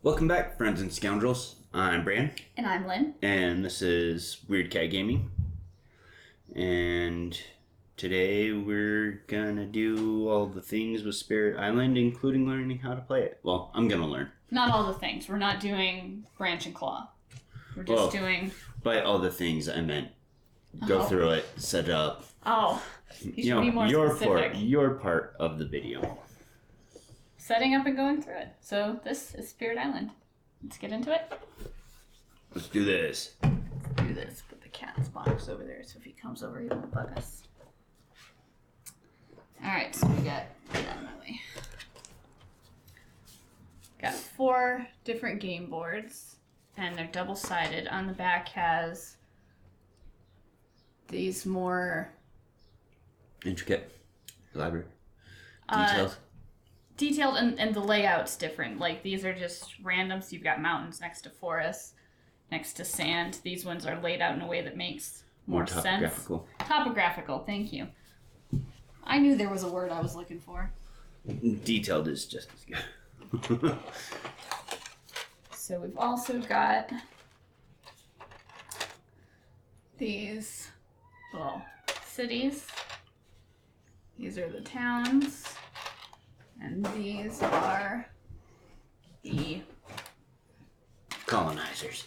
Welcome back, friends and scoundrels. I'm Bran. And I'm Lynne. And this is Weird Cat Gaming. And today we're gonna do all the things with Spirit Island, including learning how to play it. Well, I'm gonna learn. Not all the things. We're not doing branch and claw. We're just doing... By all the things, I meant go through it, set it up. Oh, you should be more specific. Your part of the video. Setting up and going through it. So this is Spirit Island. Let's get into it. Let's do this. Let's do this. Put the cat's box over there so if he comes over he won't bug us. Alright, so we got that out of my way. Got 4 different game boards and they're double-sided. On the back has these more intricate, elaborate details. Detailed and the layout's different. Like these are just random, so you've got mountains next to forests, next to sand. These ones are laid out in a way that makes more sense. Topographical. Topographical, thank you. I knew there was a word I was looking for. Detailed is just as good. So we've also got these little cities. These are the towns. And these are the colonizers.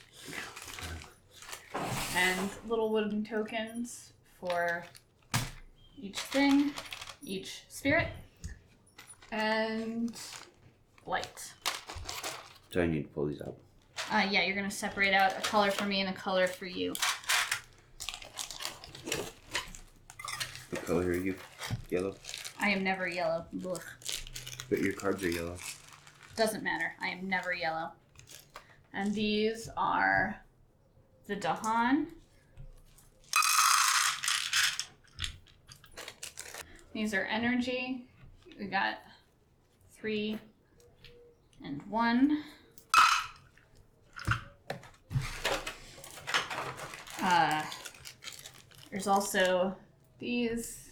And little wooden tokens for each thing, each spirit, and light. So I need to pull these out. Yeah, you're going to separate out a color for me and a color for you. What color are you? Yellow? I am never yellow. Ugh. But your cards are yellow. Doesn't matter. I am never yellow. And these are the Dahan. These are energy. We got 3 and 1. There's also these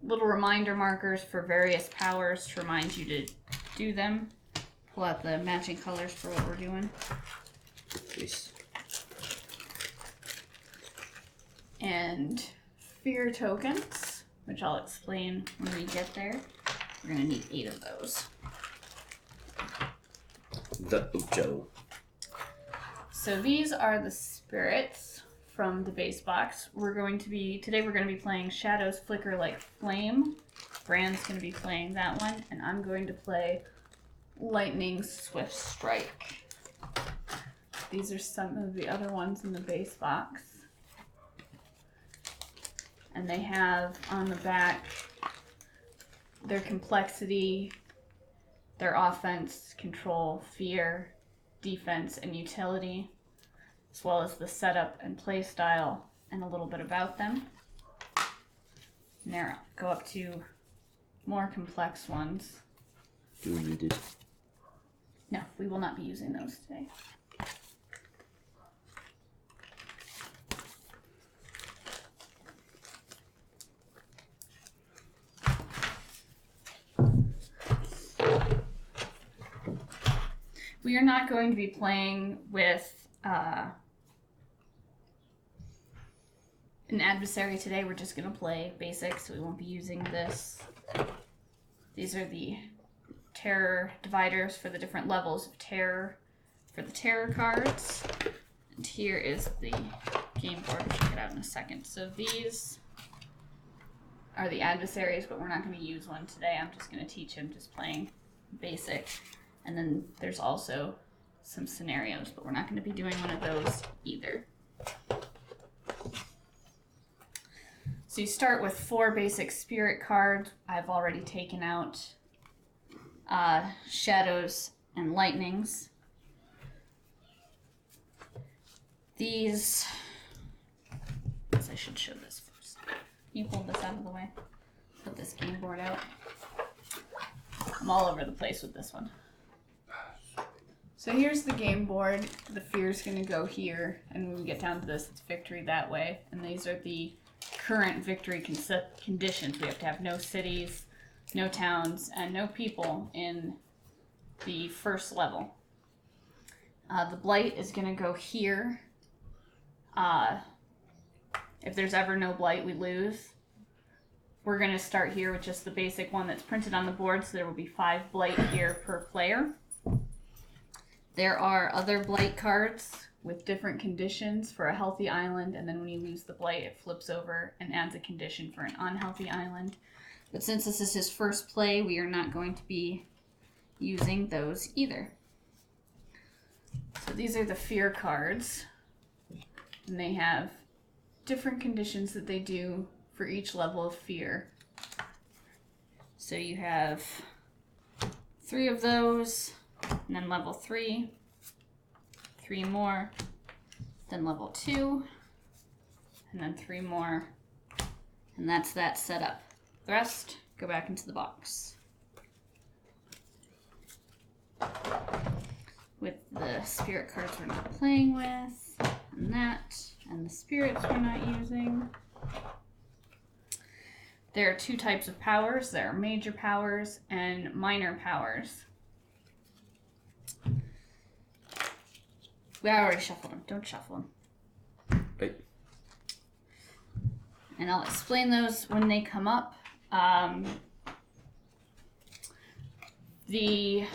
little reminder markers for various powers to remind you to do them. Pull out the matching colors for what we're doing. Please. And fear tokens, which I'll explain when we get there. We're going to need 8 of those. The Ocho. So these are the spirits from the base box. Today we're going to be playing Shadows Flicker Like Flame. Bran's going to be playing that one, and I'm going to play Lightning Swift Strike. These are some of the other ones in the base box. And they have on the back their complexity, their offense, control, fear, defense, and utility, as well as the setup and play style and a little bit about them. And there, go up to more complex ones. Do we need it? No, we will not be using those today. We are not going to be playing with an adversary today. We're just going to play basic, so we won't be using this. These are the terror dividers for the different levels of terror for the terror cards. And here is the game board, which I'll get out in a second. So these are the adversaries, but we're not going to use one today. I'm just going to teach him just playing basic. And then there's also some scenarios, but we're not going to be doing one of those either. So you start with 4 basic spirit cards. I've already taken out shadows and lightnings. These, I should show this first. Can you hold this out of the way? Put this game board out. I'm all over the place with this one. So here's the game board. The fear's going to go here, and when we get down to this, it's victory that way. And these are the current victory conditions. We have to have no cities, no towns, and no people in the first level. The blight is going to go here. If there's ever no blight, we lose. We're going to start here with just the basic one that's printed on the board, so there will be 5 blight here per player. There are other blight cards with different conditions for a healthy island, and then when you lose the blight, it flips over and adds a condition for an unhealthy island. But since this is his first play, we are not going to be using those either. So these are the fear cards, and they have different conditions that they do for each level of fear. So you have 3 of those, and then level 3, 3 more, then level 2, and then 3 more, and that's that setup. The rest go back into the box. With the spirit cards we're not playing with, and that, and the spirits we're not using. There are 2 types of powers. There are major powers and minor powers. We already shuffled them. Don't shuffle them. Right. And I'll explain those when they come up. The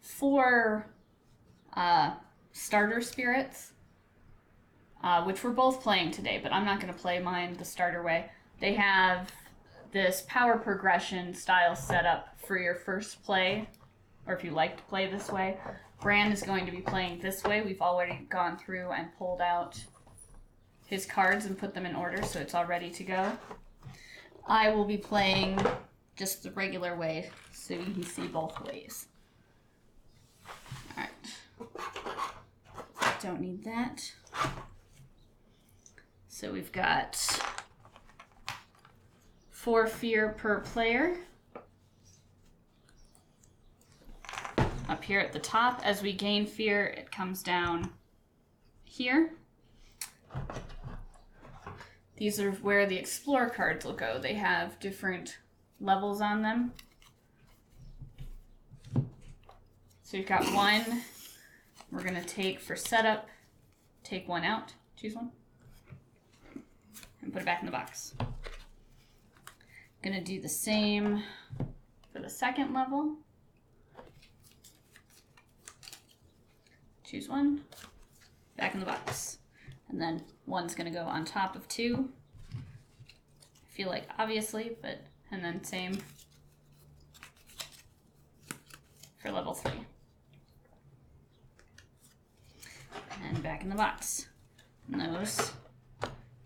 4 starter spirits, which we're both playing today, but I'm not going to play mine the starter way. They have this power progression style setup for your first play, or if you like to play this way. Bran is going to be playing this way. We've already gone through and pulled out his cards and put them in order, so it's all ready to go. I will be playing just the regular way, so you can see both ways. Alright. Don't need that. So we've got 4 fear per player. Up here at the top, as we gain fear, it comes down here. These are where the explore cards will go. They have different levels on them. So you've got 1. We're going to take for setup, take 1 out, choose 1, and put it back in the box. Going to do the same for the second level. Choose 1, back in the box. And then 1's going to go on top of 2. I feel like obviously, but, and then same for level 3. And back in the box. And those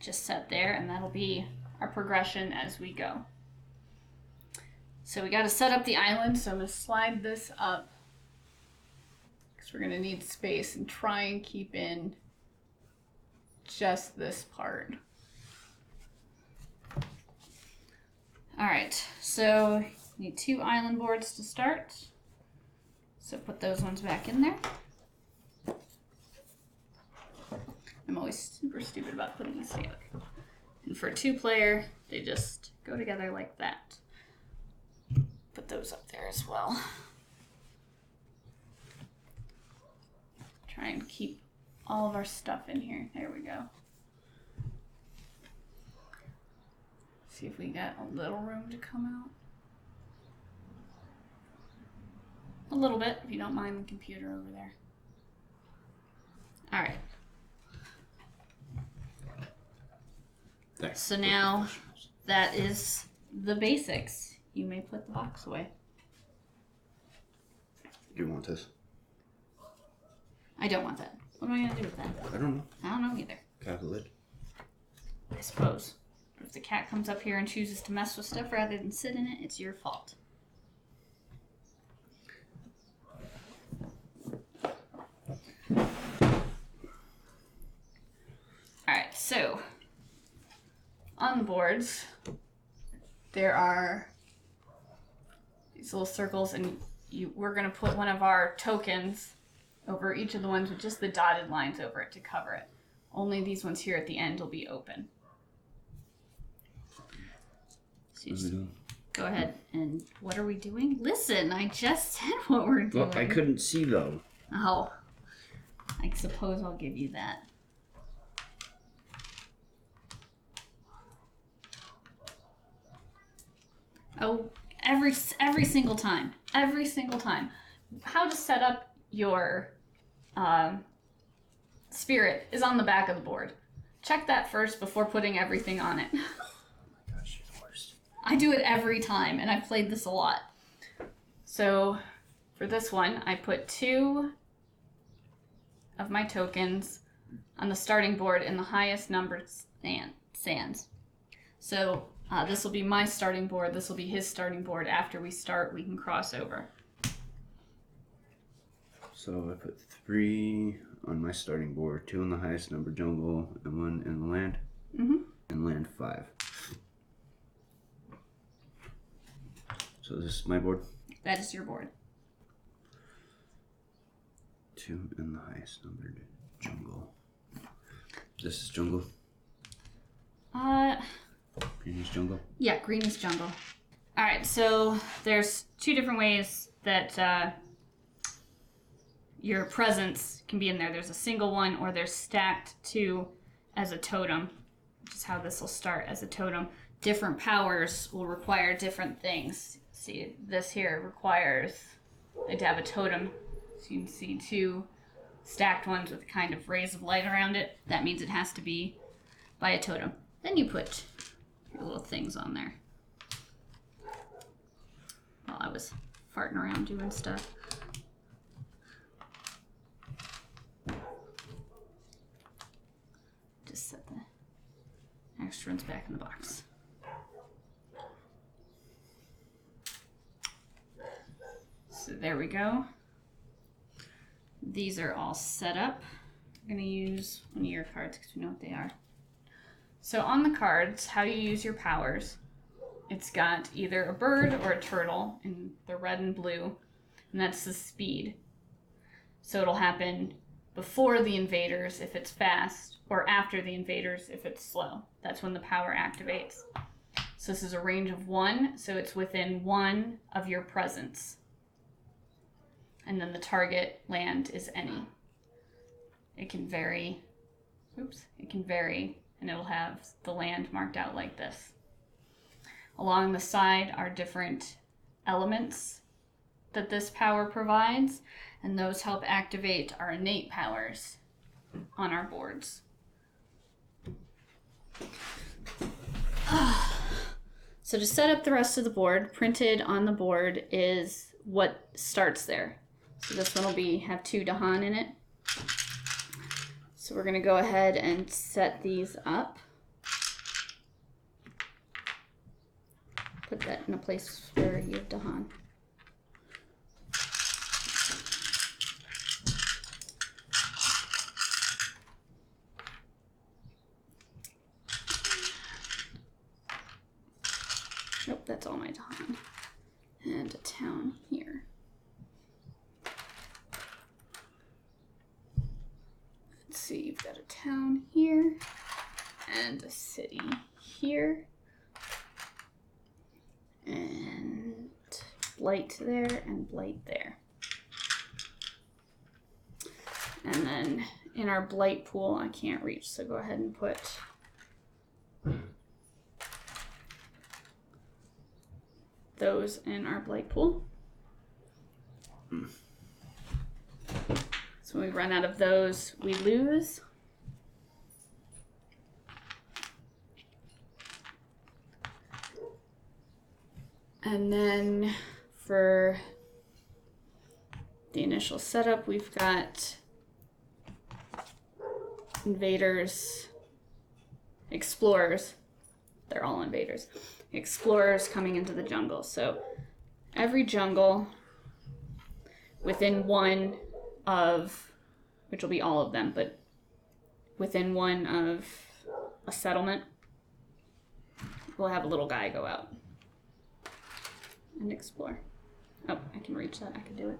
just set there, and that'll be our progression as we go. So we got to set up the island, so I'm going to slide this up because we're going to need space and try and keep in just this part. Alright, so you need 2 island boards to start. So put those ones back in there. I'm always super stupid about putting these together. And for a 2-player, they just go together like that. Put those up there as well. Try and keep all of our stuff in here. There we go. See if we got a little room to come out. A little bit, if you don't mind the computer over there. Alright. So now that is the basics. You may put the box away. You want this? I don't want that. What am I going to do with that? I don't know. I don't know either. Cat the lid. I suppose. If the cat comes up here and chooses to mess with stuff rather than sit in it, it's your fault. Alright, so on the boards, there are these little circles, and we're going to put one of our tokens over each of the ones with just the dotted lines over it to cover it. Only these ones here at the end will be open. So just go ahead, and what are we doing? Listen, I just said what we're doing. Look, I couldn't see though. Oh. I suppose I'll give you that. Oh, every single time. Every single time. How to set up your spirit is on the back of the board. Check that first before putting everything on it. Oh my gosh, you're the worst. I do it every time, and I've played this a lot. So, for this one, I put 2 of my tokens on the starting board in the highest numbered sands. So, this will be my starting board, this will be his starting board. After we start, we can cross over. So I put 3 on my starting board, 2 in the highest number jungle, and 1 in the land. Mm-hmm. And land 5. So this is my board. That is your board. 2 in the highest numbered jungle. This is jungle. Green is jungle. Yeah, green is jungle. All right, so there's 2 different ways that your presence can be in there. There's a single one, or there's stacked 2 as a totem, which is how this will start as a totem. Different powers will require different things. See, this here requires it to have a totem. So you can see 2 stacked ones with kind of rays of light around it. That means it has to be by a totem. Then you put your little things on there. While I was farting around doing stuff. Just set the extra ones back in the box. So there we go. These are all set up. I'm going to use one of your cards because we know what they are. So on the cards, how you use your powers, it's got either a bird or a turtle in the red and blue, and that's the speed. So it'll happen before the invaders if it's fast, or after the invaders if it's slow. That's when the power activates. So this is a range of 1, so it's within 1 of your presence. And then the target land is any. It can vary. It can vary, and it'll have the land marked out like this. Along the side are different elements that this power provides, and those help activate our innate powers on our boards. So to set up the rest of the board, printed on the board is what starts there. So this one will have 2 Dahan in it. So we're going to go ahead and set these up. Put that in a place where you have Dahan. Nope, that's all my Dahan. And a town here. Let's see, you've got a town here and a city here. And blight there and blight there. And then in our blight pool, I can't reach, so go ahead and put those in our blight pool. So when we run out of those, we lose. And then for the initial setup, we've got invaders, explorers. They're all invaders. Explorers coming into the jungle. So every jungle within 1 of, which will be all of them, but within 1 of a settlement, we'll have a little guy go out and explore. Oh, I can reach that. I can do it.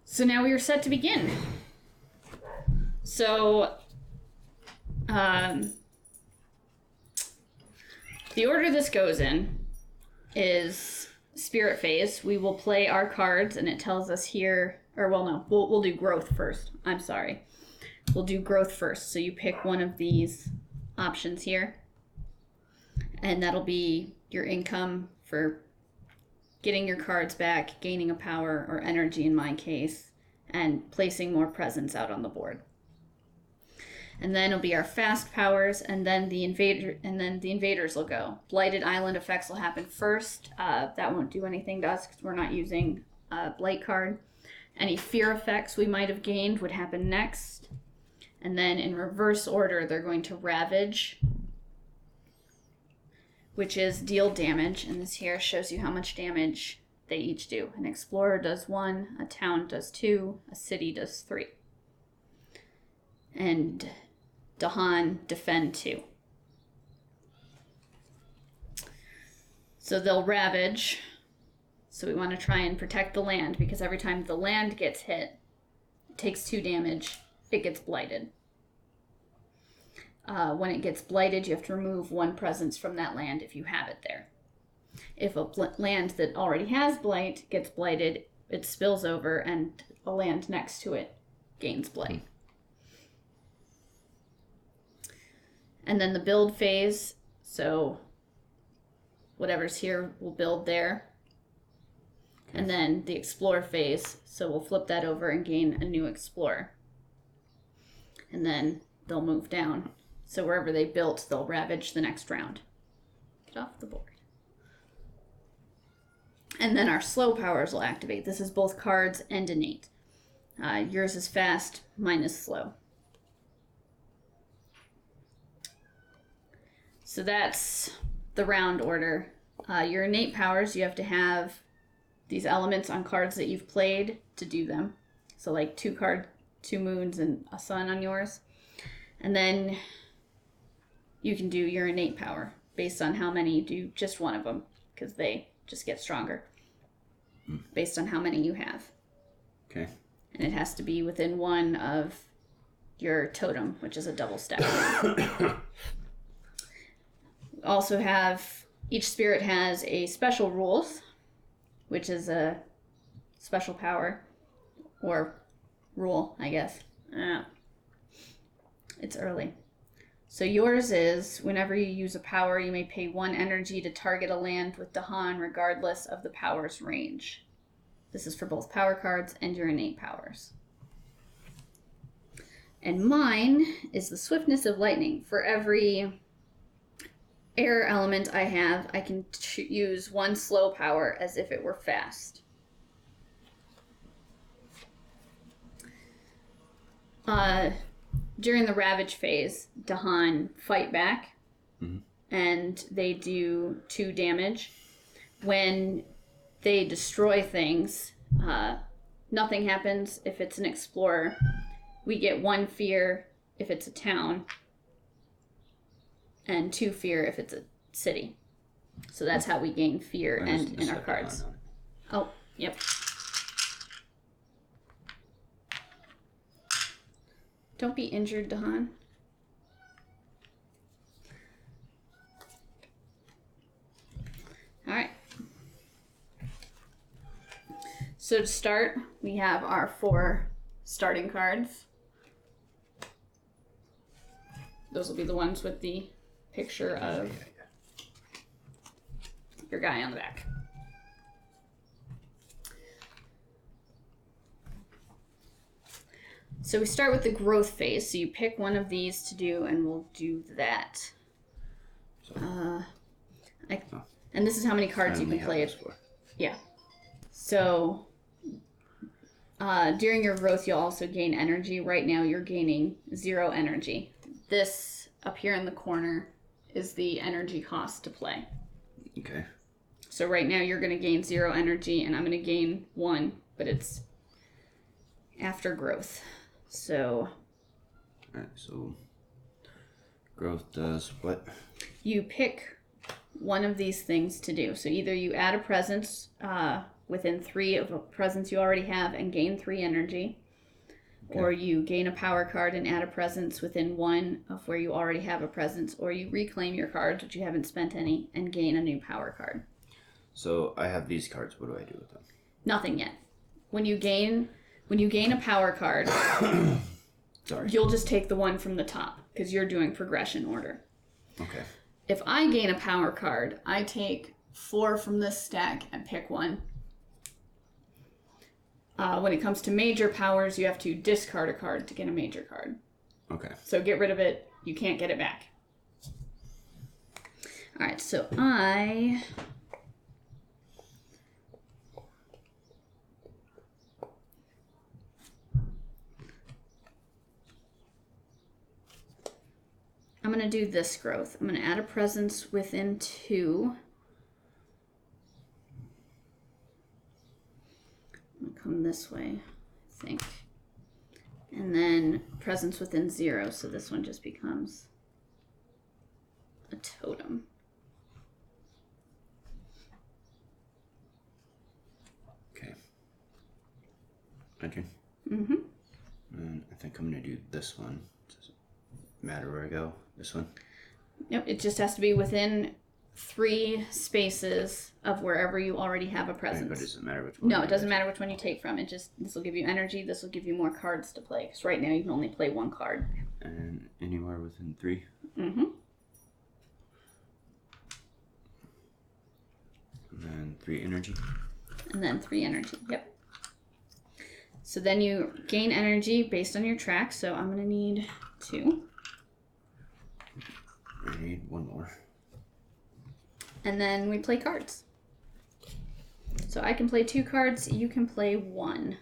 So now we are set to begin. So, the order this goes in is spirit phase. We will play our cards, and it tells us here, Or, well, no, we'll do growth first. I'm sorry. We'll do growth first. So you pick one of these options here. And that'll be your income for getting your cards back, gaining a power or energy in my case, and placing more presence out on the board. And then it'll be our fast powers, and then the invaders will go. Blighted island effects will happen first. That won't do anything to us because we're not using a blight card. Any fear effects we might have gained would happen next. And then in reverse order, they're going to ravage, which is deal damage. And this here shows you how much damage they each do. An explorer does 1, a town does 2, a city does 3. And Dahan defend 2. So they'll ravage. So we want to try and protect the land, because every time the land gets hit, it takes 2 damage, it gets blighted. When it gets blighted, you have to remove 1 presence from that land if you have it there. If a land that already has blight gets blighted, it spills over and a land next to it gains blight. And then the build phase, so whatever's here will build there. And then the explore phase, so we'll flip that over and gain a new explorer. And then they'll move down. So wherever they built, they'll ravage the next round. Get off the board. And then our slow powers will activate. This is both cards and innate. Yours is fast, mine is slow. So that's the round order. Your innate powers, you have to have these elements on cards that you've played to do them. So like 2 moons and a sun on yours. And then you can do your innate power based on how many you do just one of them, because they just get stronger based on how many you have. Okay. And it has to be within 1 of your totem, which is a double stack. Also have, each spirit has a special rules, which is a special power, or rule, I guess. It's early. So yours is, whenever you use a power, you may pay 1 energy to target a land with Dahan regardless of the power's range. This is for both power cards and your innate powers. And mine is the swiftness of lightning. For every air element I have, I can use 1 slow power as if it were fast. During the ravage phase, Dahan fight back, and they do 2 damage. When they destroy things, nothing happens if it's an explorer. We get 1 fear if it's a town, and 2 fear if it's a city. So that's how we gain fear and in our cards. Oh, yep. Don't be injured, Dahan. All right. So to start, we have our 4 starting cards. Those will be the ones with the picture of your guy on the back. So we start with the growth phase. So you pick one of these to do, and we'll do that. And this is how many cards you can play it. Yeah. So during your growth, you'll also gain energy. Right now, you're gaining 0 energy. This up here in the corner is the energy cost to play. Okay. So right now, you're going to gain 0 energy, and I'm going to gain 1, but it's after growth. So. Alright, so growth does what? You pick one of these things to do. So either you add a presence within 3 of a presence you already have and gain 3 energy, okay. Or you gain a power card and add a presence within 1 of where you already have a presence, or you reclaim your cards, which you haven't spent any, and gain a new power card. So I have these cards. What do I do with them? Nothing yet. When you gain, when you gain a power card, Sorry. you'll just take the one from the top because you're doing progression order. Okay. If I gain a power card, I take 4 from this stack and pick one. When it comes to major powers, you have to discard a card to get a major card. Okay. So get rid of it. You can't get it back. All right, so I'm going to do this growth. I'm going to add a presence within 2. I'm going to come this way, I think. And then presence within 0, so this one just becomes a totem. Okay. My turn. Mm-hmm. And I think I'm going to do this one. Does it matter where I go? This one? Yep, it just has to be within 3 spaces of wherever you already have a presence. But it doesn't matter which one. No, it doesn't matter which one you take from. This will give you energy. This will give you more cards to play. Because right now you can only play 1 card. And anywhere within 3. Mm-hmm. And then 3 energy. And then 3 energy. Yep. So then you gain energy based on your track. So I'm going to need 2. I need 1 more. And then we play cards. So I can play 2 cards. You can play 1.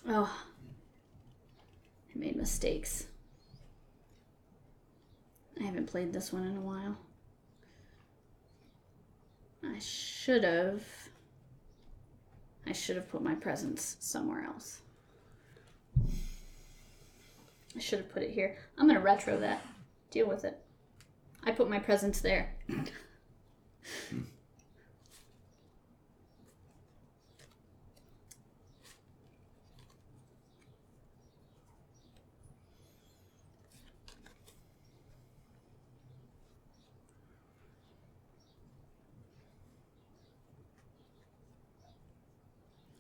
Oh. I made mistakes. I haven't played this one in a while. I should have put my presents somewhere else. I should have put it here. I'm going to retro that. Deal with it. I put my presents there.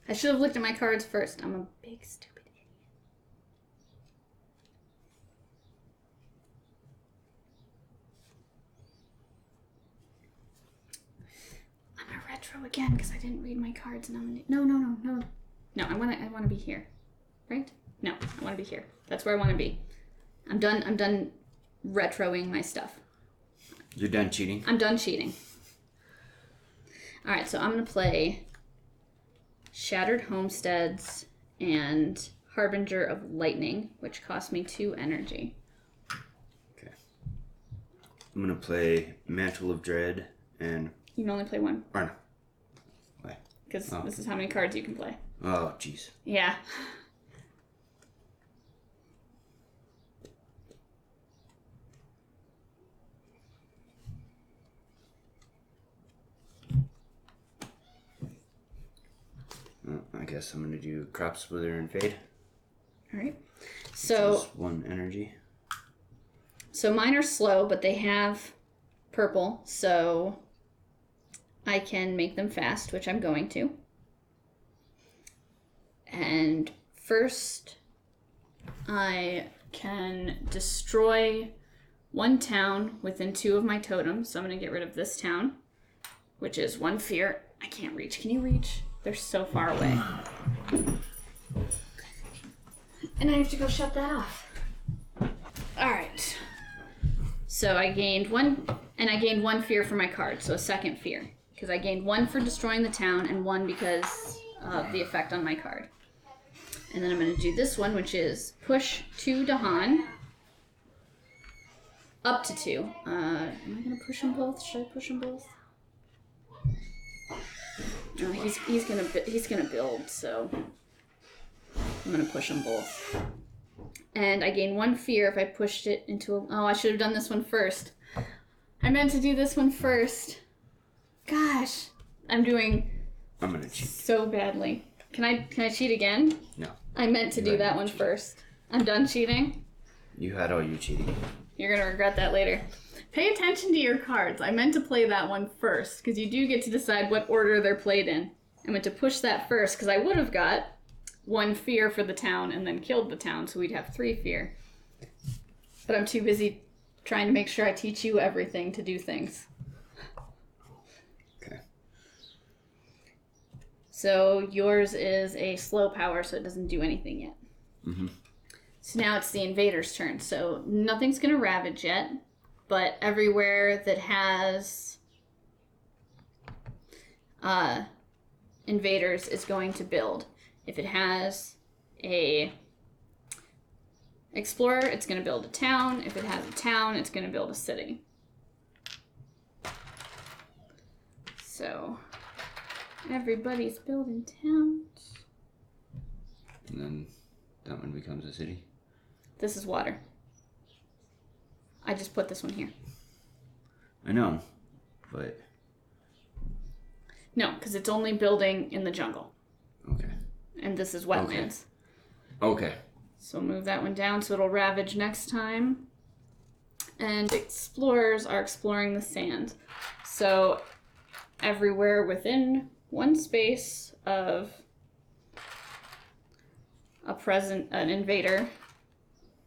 I should have looked at my cards first. I'm a big stupid idiot. I'm gonna retro again because I didn't read my cards, and I'm gonna no. I wanna be here, right? No, I wanna be here. That's where I wanna be. I'm done retroing my stuff. You're done cheating? I'm done cheating. All right, so I'm gonna play Shattered Homesteads and Harbinger of Lightning, which cost me 2 energy. Okay. I'm going to play Mantle of Dread and... You can only play 1. Or no. Why? Because this is how many cards you can play. Oh, jeez. Yeah. I guess I'm going to do Crop Splitter and Fade. Alright. So... Just 1 energy. So mine are slow, but they have purple, so I can make them fast, which I'm going to. And first, I can destroy 1 town within 2 of my totems. So I'm going to get rid of this town, which is 1 fear. I can't reach. Can you reach? They're so far away. And I have to go shut that off. Alright. So I gained 1, and I gained 1 fear for my card, so a 2nd fear. Because I gained 1 for destroying the town, and 1 because of the effect on my card. And then I'm going to do this one, which is push 2 Dahan. Up to 2. Am I going to push them both? Should I push them both? No, he's gonna build, so I'm gonna push them both. And I gain 1 fear if I pushed it into a... Oh, I should have done this one first. I meant to do this one first. Gosh, I'm gonna cheat so badly. Can I cheat again? No. I meant to do that one first. I'm done cheating. You had all your cheating. You're gonna regret that later. Pay attention to your cards. I meant to play that one first, because you do get to decide what order they're played in. I meant to push that first, because I would have got 1 fear for the town and then killed the town, so we'd have 3 fear. But I'm too busy trying to make sure I teach you everything to do things. Okay. So yours is a slow power, so it doesn't do anything yet. Mm-hmm. So now it's the invader's turn. So nothing's going to ravage yet, but everywhere that has invaders is going to build. If it has a explorer, it's going to build a town. If it has a town, it's going to build a city. So everybody's building towns. And then that one becomes a city. This is water. I just put this one here. I know, but... No, because it's only building in the jungle. Okay. And this is wetlands. Okay. So move that one down so it'll ravage next time. And explorers are exploring the sand. So everywhere within one space of an invader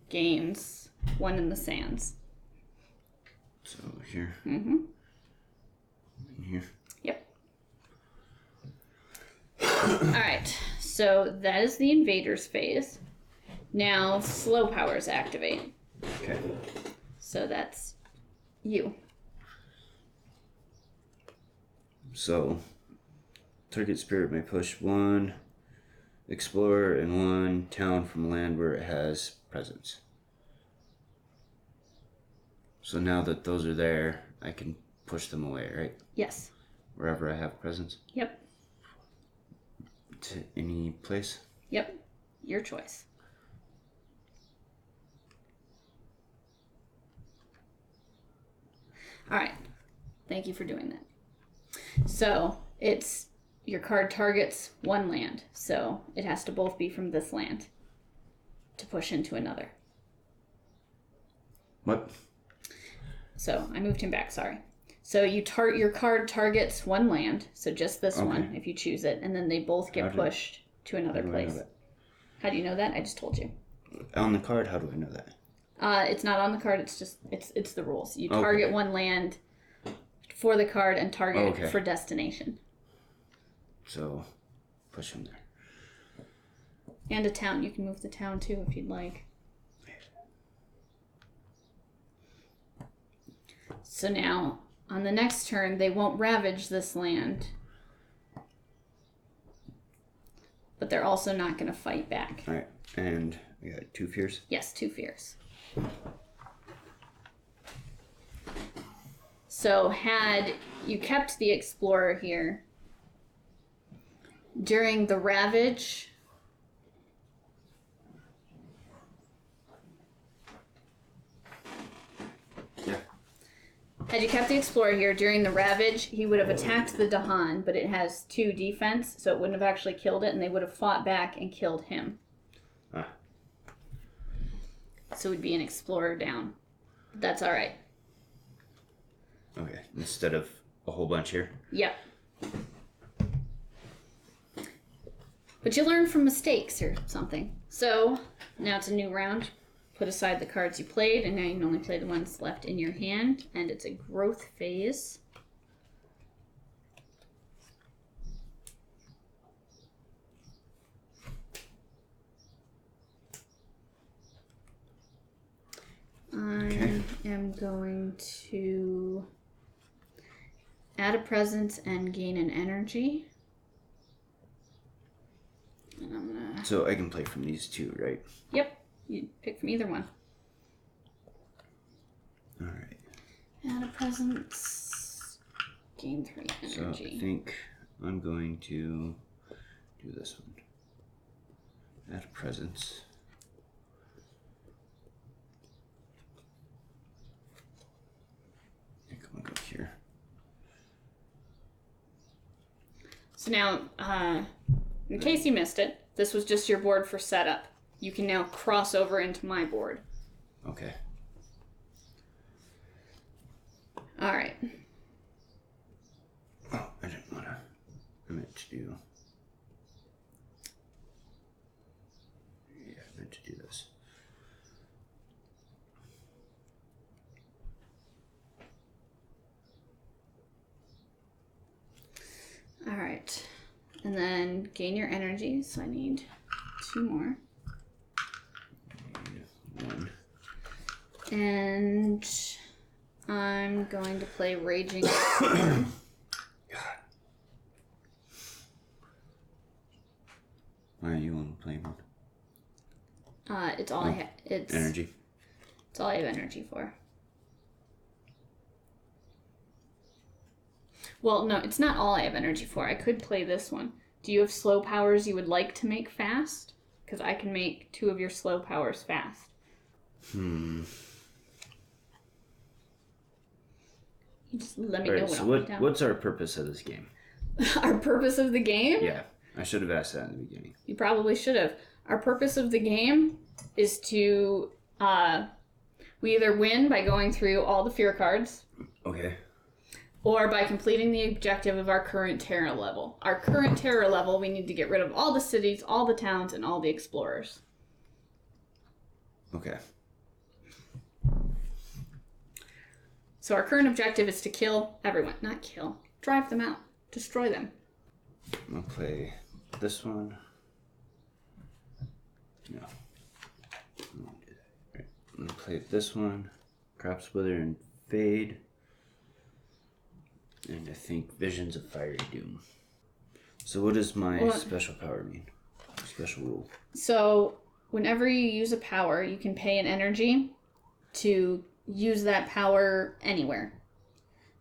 gains 1 in the sands. So here. Mm-hmm. And here. Yep. Alright, so that is the invaders phase. Now slow powers activate. Okay. So that's you. So, target spirit may push 1 explorer and 1 town from land where it has presence. So now that those are there, I can push them away, right? Yes. Wherever I have presence? Yep. To any place? Yep. Your choice. Alright. Thank you for doing that. So, it's your card targets 1 land. So, it has to both be from this land to push into another. What? So, I moved him back, sorry. So, your card targets 1 land, so just this one, if you choose it, and then they both get pushed to another place. How do you know that? I just told you. On the card, how do I know that? It's not on the card, it's just, it's the rules. You target 1 land for the card and target for destination. So, push him there. And a town. You can move the town too if you'd like. So now, on the next turn, they won't ravage this land. But they're also not going to fight back. Alright, and we got 2 fears? Yes, 2 fears. So had you kept the explorer here, during the ravage, had you kept the explorer here during the ravage, he would have attacked the Dahan, but it has 2 defense, so it wouldn't have actually killed it, and they would have fought back and killed him. Ah. So it would be an explorer down. But that's alright. Okay, instead of a whole bunch here? Yep. But you learn from mistakes or something. So, now it's a new round. Put aside the cards you played, and now you can only play the ones left in your hand, and it's a growth phase. I am going to add a presence and gain an energy. And I'm gonna... So I can play from these 2, right? Yep. You pick from either one. Alright. Add a presence. Gain 3 energy. So I think I'm going to do this one. Add a presence. I think I'm gonna go here. So now, in case you missed it, this was just your board for setup. You can now cross over into my board. Okay. All right. Oh, I didn't want to. I meant to do. Yeah, I meant to do this. All right. And then gain your energy. So I need 2 more. One. And I'm going to play Raging Storm. Why you want to play one? It's all I have. It's energy. It's all I have energy for. Well, no, it's not all I have energy for. I could play this one. Do you have slow powers you would like to make fast? Because I can make 2 of your slow powers fast. Hmm. You just let me know So when I'll put down. what's our purpose of this game? Our purpose of the game? Yeah, I should have asked that in the beginning. You probably should have. Our purpose of the game is to, we either win by going through all the fear cards, Okay. or by completing the objective of our current terror level. Our current terror level, we need to get rid of all the cities, all the towns, and all the explorers. Okay. So our current objective is to kill everyone. Not kill. Drive them out. Destroy them. I'm gonna play this one. No. I won't do that. Right. I'm gonna play this one. Crops Wither and Fade. And I think Visions of Fiery Doom. So what does my special power mean? Special rule. So whenever you use a power, you can pay an energy to use that power anywhere.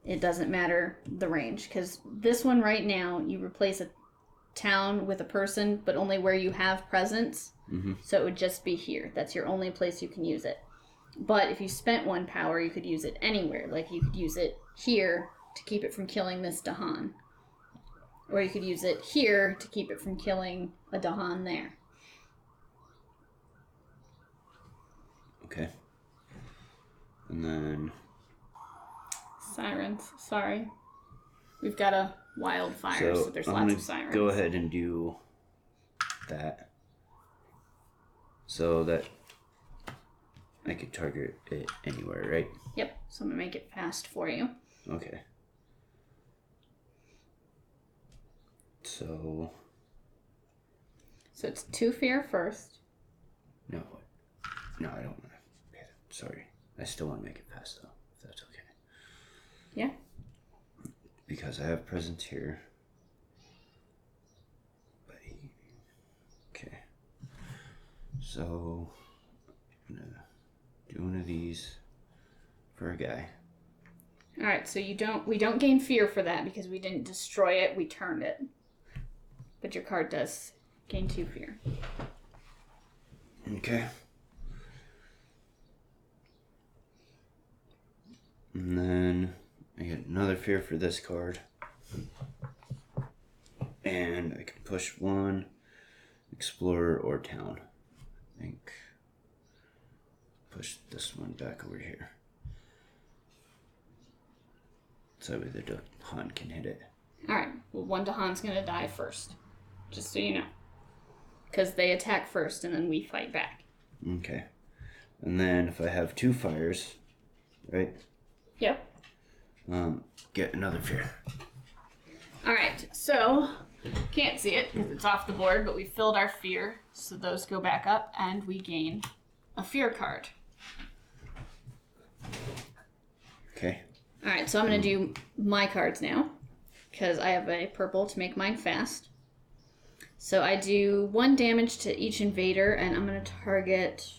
It doesn't matter the range, because this one right now, you replace a town with a person, but only where you have presence. Mm-hmm. So it would just be here. That's your only place you can use it. But if you spent 1 power, you could use it anywhere. Like you could use it here to keep it from killing this Dahan. Or you could use it here to keep it from killing a Dahan there. Okay. And then... Sirens. Sorry. We've got a wildfire, so there's lots of sirens. Go ahead and do that. So that I could target it anywhere, right? Yep. So I'm going to make it fast for you. Okay. So it's 2 fear first. no, I don't want to pay that. Sorry, I still want to make it fast though, if that's okay. Yeah. Because I have presence here. Okay. So I'm gonna do one of these for a guy. All right. So we don't gain fear for that because we didn't destroy it. We turned it. But your card does gain 2 fear. Okay. And then I get another fear for this card. And I can push 1, Explorer or Town. I think push this one back over here. So that way the Dahan can hit it. Alright, well 1 Dahan's gonna die first. Just so you know. Because they attack first and then we fight back. Okay. And then if I have 2 fires, right? Yep. Get another fear. Alright, so can't see it because it's off the board, but we filled our fear, so those go back up and we gain a fear card. Okay. Alright, so I'm gonna do my cards now. Because I have a purple to make mine fast. So I do 1 damage to each invader, and I'm going to target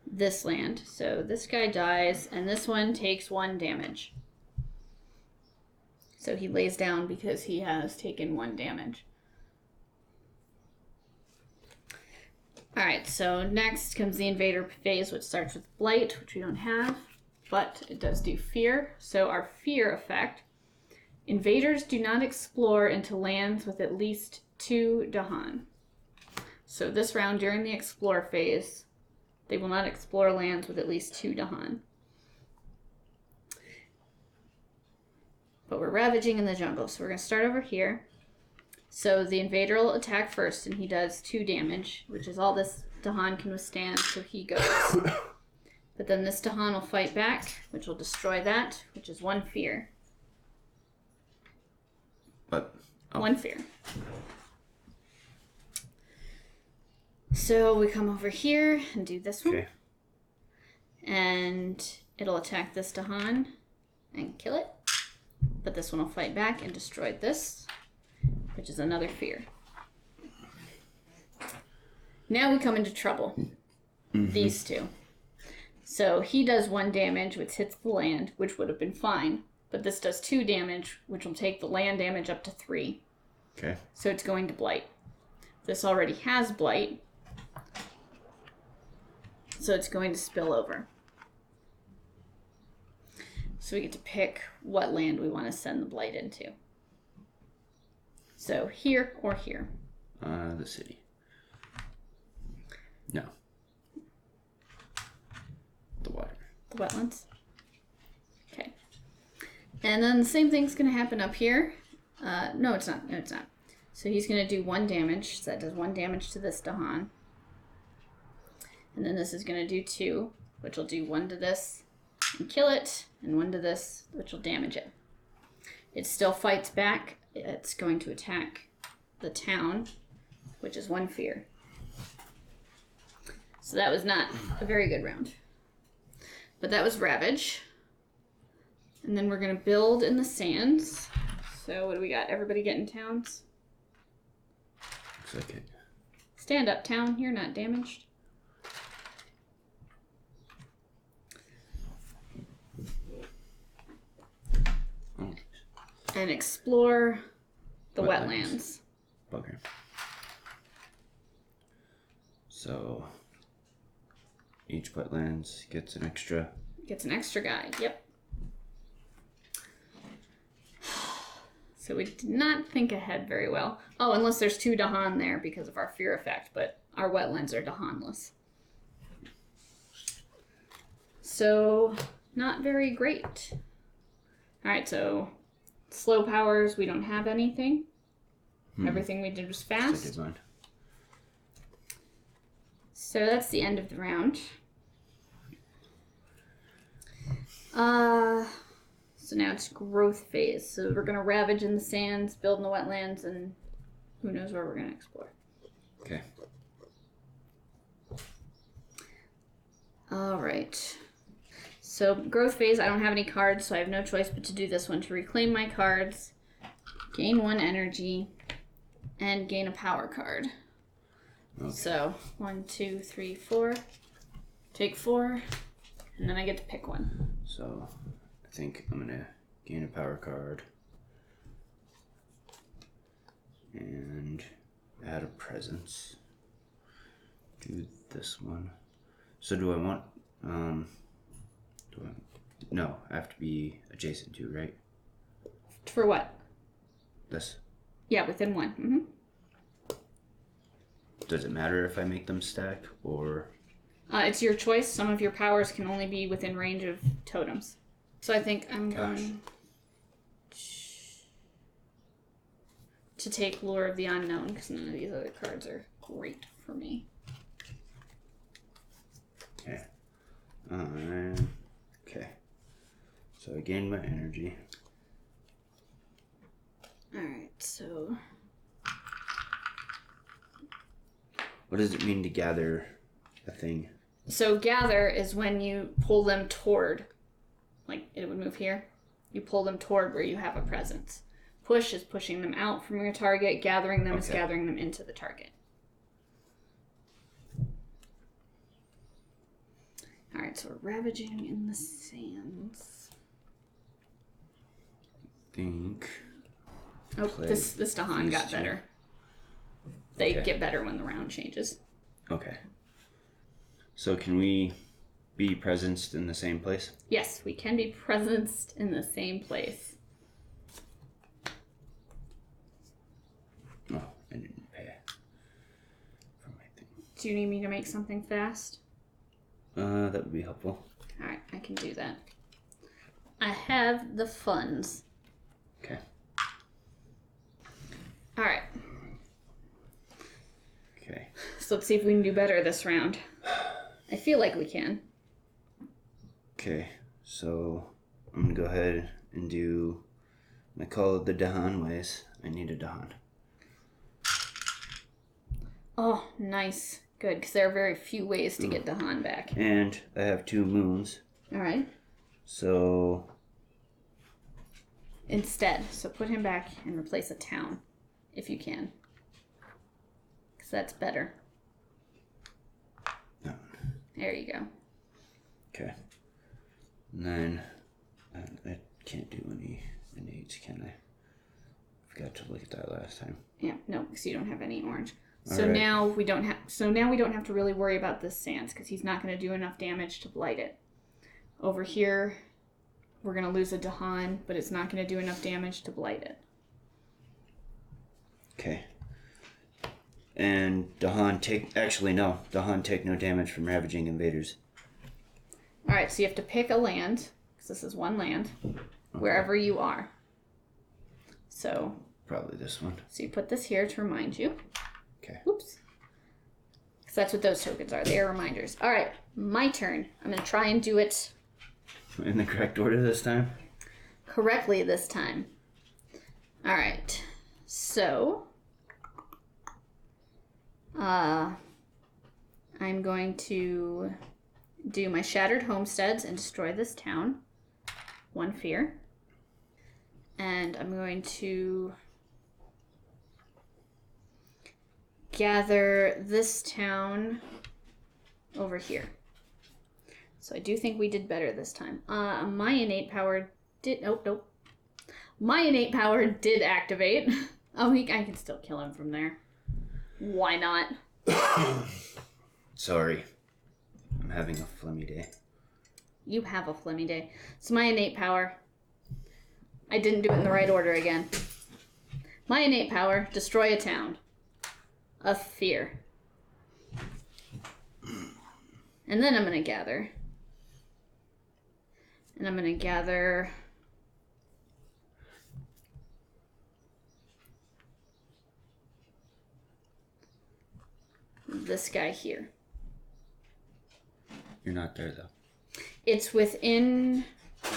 this land. So this guy dies, and this one takes 1 damage. So he lays down because he has taken 1 damage. Alright, so next comes the invader phase, which starts with Blight, which we don't have, but it does do fear. So our fear effect: invaders do not explore into lands with at least 2 Dahan. So this round, during the explore phase, they will not explore lands with at least 2 Dahan. but we're ravaging in the jungle. So we're going to start over here. So the invader will attack first, and he does 2 damage, which is all this Dahan can withstand, so he goes. But then this Dahan will fight back, which will destroy that, which is 1 fear. But 1 fear. So we come over here and do this one. Okay. And it'll attack this Dahan and kill it. But this one will fight back and destroy this, which is another fear. Now we come into trouble. These 2. So he does 1 damage, which hits the land, which would have been fine. But this does 2 damage, which will take the land damage up to 3. Okay. So it's going to blight. This already has blight. So it's going to spill over. So we get to pick what land we want to send the blight into. So here or here. The city. No. The water. The wetlands. Okay. And then the same thing's going to happen up here. No, it's not. No, it's not. So he's going to do 1 damage. So that does 1 damage to this Dahan. And then this is going to do 2, which will do 1 to this and kill it, and 1 to this, which will damage it. It still fights back. It's going to attack the town, which is 1 fear. So that was not a very good round. But that was Ravage. And then we're going to build in the sands. So what do we got? Everybody getting towns? Looks like it. Stand up, town. You're not damaged. Oh. And explore the wetlands. Okay. So each wetlands gets an extra. Gets an extra guy. Yep. So we did not think ahead very well. Oh, unless there's 2 Dahan there because of our fear effect, but our wetlands are Dahanless. So not very great. Alright, so slow powers, we don't have anything. Everything we did was fast. So that's the end of the round. So now it's growth phase. So we're going to ravage in the sands, build in the wetlands, and who knows where we're going to explore. Okay. Alright. So growth phase, I don't have any cards, so I have no choice but to do this one. To reclaim my cards, gain 1 energy, and gain a power card. Okay. So 1, 2, 3, 4. Take 4, and then I get to pick 1. So I think I'm gonna gain a power card and add a presence. Do this one. So do I want no, I have to be adjacent to, right? For what? This. Yeah, within 1. Mm-hmm. Does it matter if I make them stack or? It's your choice. Some of your powers can only be within range of totems. So I think I'm going to take Lure of the Unknown because none of these other cards are great for me. Okay. Okay. So I gained my energy. Alright, so... What does it mean to gather a thing? So gather is when you pull them toward, like it would move here. You pull them toward where you have a presence. Push is pushing them out from your target. Gathering them is gathering them into the target. Alright, so we're ravaging in the sands. Think. Oh, this Dahan got better. They get better when the round changes. Okay. So can we be presenced in the same place? Yes, we can be presenced in the same place. Oh, I didn't pay for my thing. Do you need me to make something fast? That would be helpful. Alright, I can do that. I have the funds. So let's see if we can do better this round. I feel like we can. Okay, so I'm gonna go ahead and do my Call of the Dahan ways. I need a Dahan. Oh, nice. Good, because there are very few ways to get Dahan back. And I have 2 moons. Alright. So Instead, so put him back and replace a town, if you can. Because that's better. no. There you go. Okay. And then I can't do any innates, can I? Forgot to look at that last time. Yeah, no, because you don't have any orange. So Alright. now we don't have. So now we don't have to really worry about this Sands because he's not going to do enough damage to blight it. Over here, we're going to lose a Dahan, but it's not going to do enough damage to blight it. Okay. And Dahan take... Actually, no. Dahan take no damage from ravaging invaders. All right, so you have to pick a land because this is one land, wherever you are. So Probably this one. So you put this here to remind you. Okay. Oops. Because that's what those tokens are. They are reminders. All right, my turn. I'm going to try and do it In the correct order this time? correctly this time. All right. So, I'm going to do my shattered homesteads and destroy this town. 1 fear. And I'm going to gather this town over here. So I do think we did better this time. My innate power did... Nope. My innate power did activate. Oh, I can still kill him from there. Why not? Sorry. I'm having a phlegmy day. You have a phlegmy day. So my innate power... I didn't do it in the right order again. My innate power, destroy a town. Of fear. And then I'm going to gather. And I'm going to gather... this guy here. You're not there, though. It's within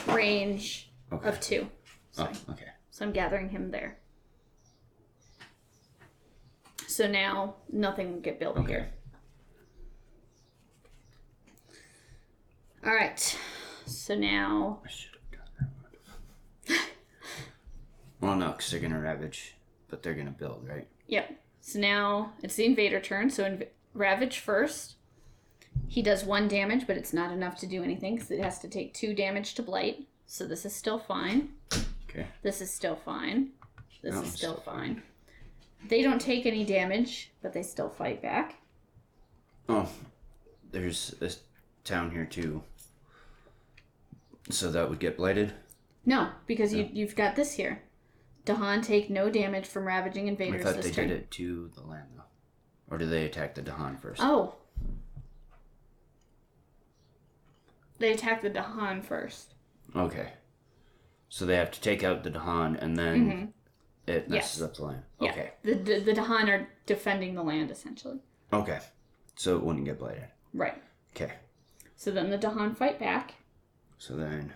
range of 2. Oh, okay. So I'm gathering him there. So now nothing will get built here. All right. So now... I should have done that one. Well, no, because they're going to ravage, but they're going to build, right? Yep. So now it's the invader turn. So ravage first. He does 1 damage, but it's not enough to do anything because it has to take 2 damage to blight. So this is still fine. Okay. This is still fine. This That is one's still still fine. They don't take any damage, but they still fight back. Oh, there's a town here, too. So that would get blighted? No, because you've got this here. Dahan take no damage from ravaging invaders I thought this they turn. did it to the land, though. Or do they attack the Dahan first? Oh. They attack the Dahan first. Okay. So they have to take out the Dahan, and then it messes Yes. up the land. Yeah. Okay. The Dahan are defending the land, essentially. Okay. So it wouldn't get blighted. Right. Okay. So then the Dahan fight back. So then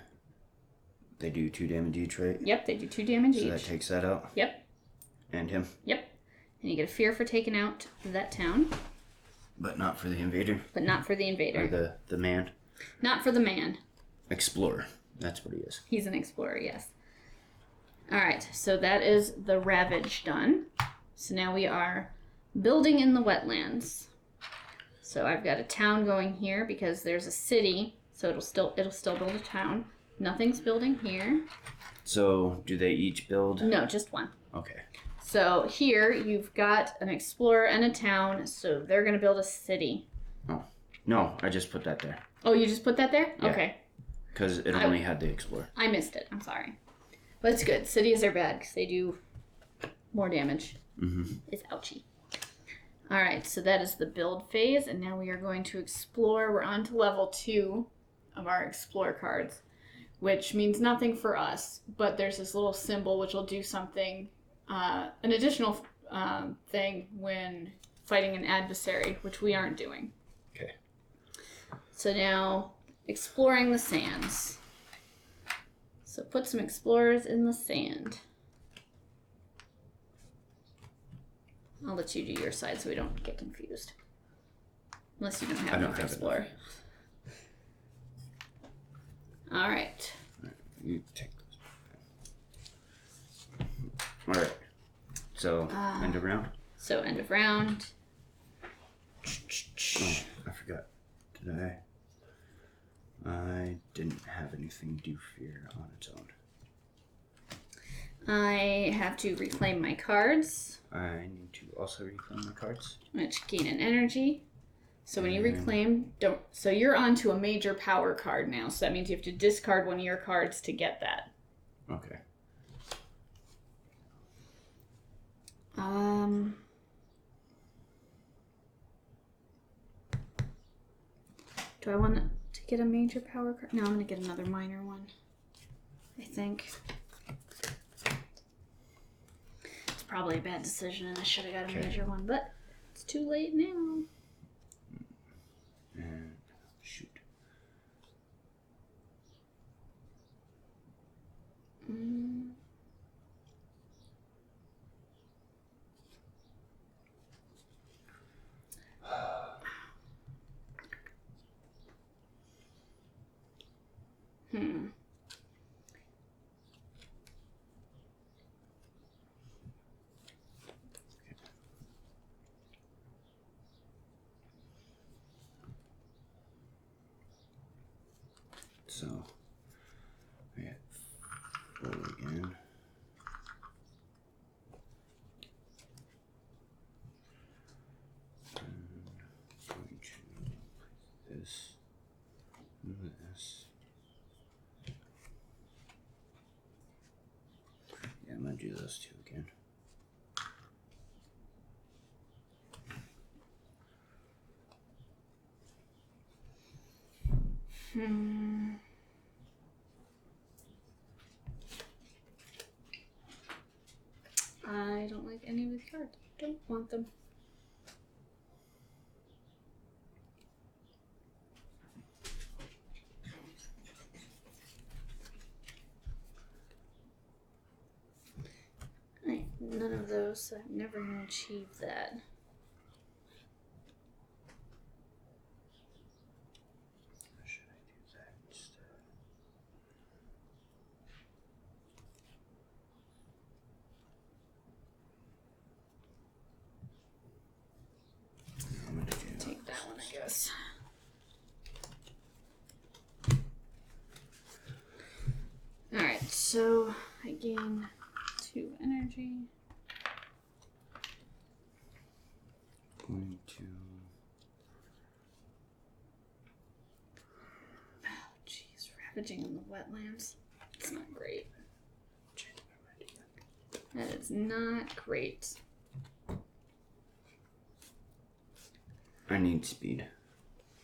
they do 2 damage each, right? Yep, they do 2 damage So each. that takes that out. Yep. And him. Yep. And you get a fear for taking out that town, But not for the invader. but not for the invader. Or the man. Not for the man. Explorer. That's what he is. He's an explorer, yes. Alright, so that is the ravage done. So now we are building in the wetlands. So I've got a town going here because there's a city, so it'll still build a town. Nothing's building here. So do they each build? No, just 1. Okay. So here you've got an explorer and a town, so they're going to build a city. Oh. No, I just put that there. Oh, you just put that there? Yeah. Okay. Because it only had the explorer. I missed it. I'm sorry. But it's good. Cities are bad because they do more damage. Mm-hmm. It's ouchy. All right, so that is the build phase, and now we are going to explore. We're on to level 2 of our explore cards, which means nothing for us, but there's this little symbol which will do something, an additional thing when fighting an adversary, which we aren't doing. Okay. So now, exploring the sands. So put some explorers in the sand. I'll let you do your side so we don't get confused. Unless you don't have enough explorer. All right. You take those. All right. So, end of round? So, end of round. Oh, I forgot. Did I? I didn't have anything do fear on its own. I have to reclaim my cards. I need to also reclaim my cards. Which gain an energy. So when you reclaim, don't. So you're onto a major power card now. So that means you have to discard one of your cards to get that. Okay. Do I want to get a major power card? No, I'm going to get another minor one. I think. It's probably a bad decision and I should have got a major one, but it's too late now. And shoot. So, I get 4 again. And going to this, and this. Yeah, I'm going to do those 2 again. I don't like any of these cards. Don't want them. Right, none of those, so I'm never going to achieve that. Should I do that instead? I'm going to Take that one, I guess. Alright, so I gain 2 energy. Going to. Oh, jeez, ravaging in the wetlands. It's not great. That is not great. I need speed.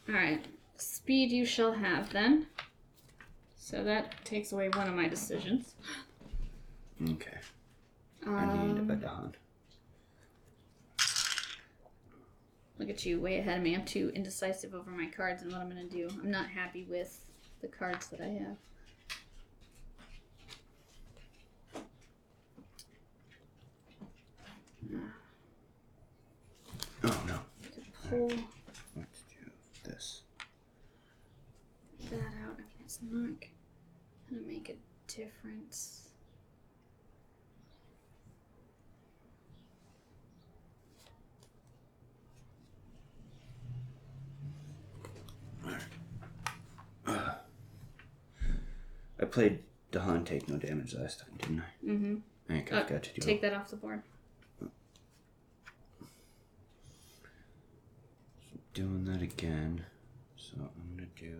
Alright, speed you shall have then. So that takes away one of my decisions. Okay. I need a Dawn. Look at you, way ahead of me. I'm too indecisive over my cards and what I'm going to do. I'm not happy with the cards that I have. Oh no. Pull Let's do this. that out. I mean, it's not going to make a difference. I played Dahan take no damage last time, didn't I? Mm-hmm. I think I forgot to do Take that off the board. Doing that again. So I'm gonna do.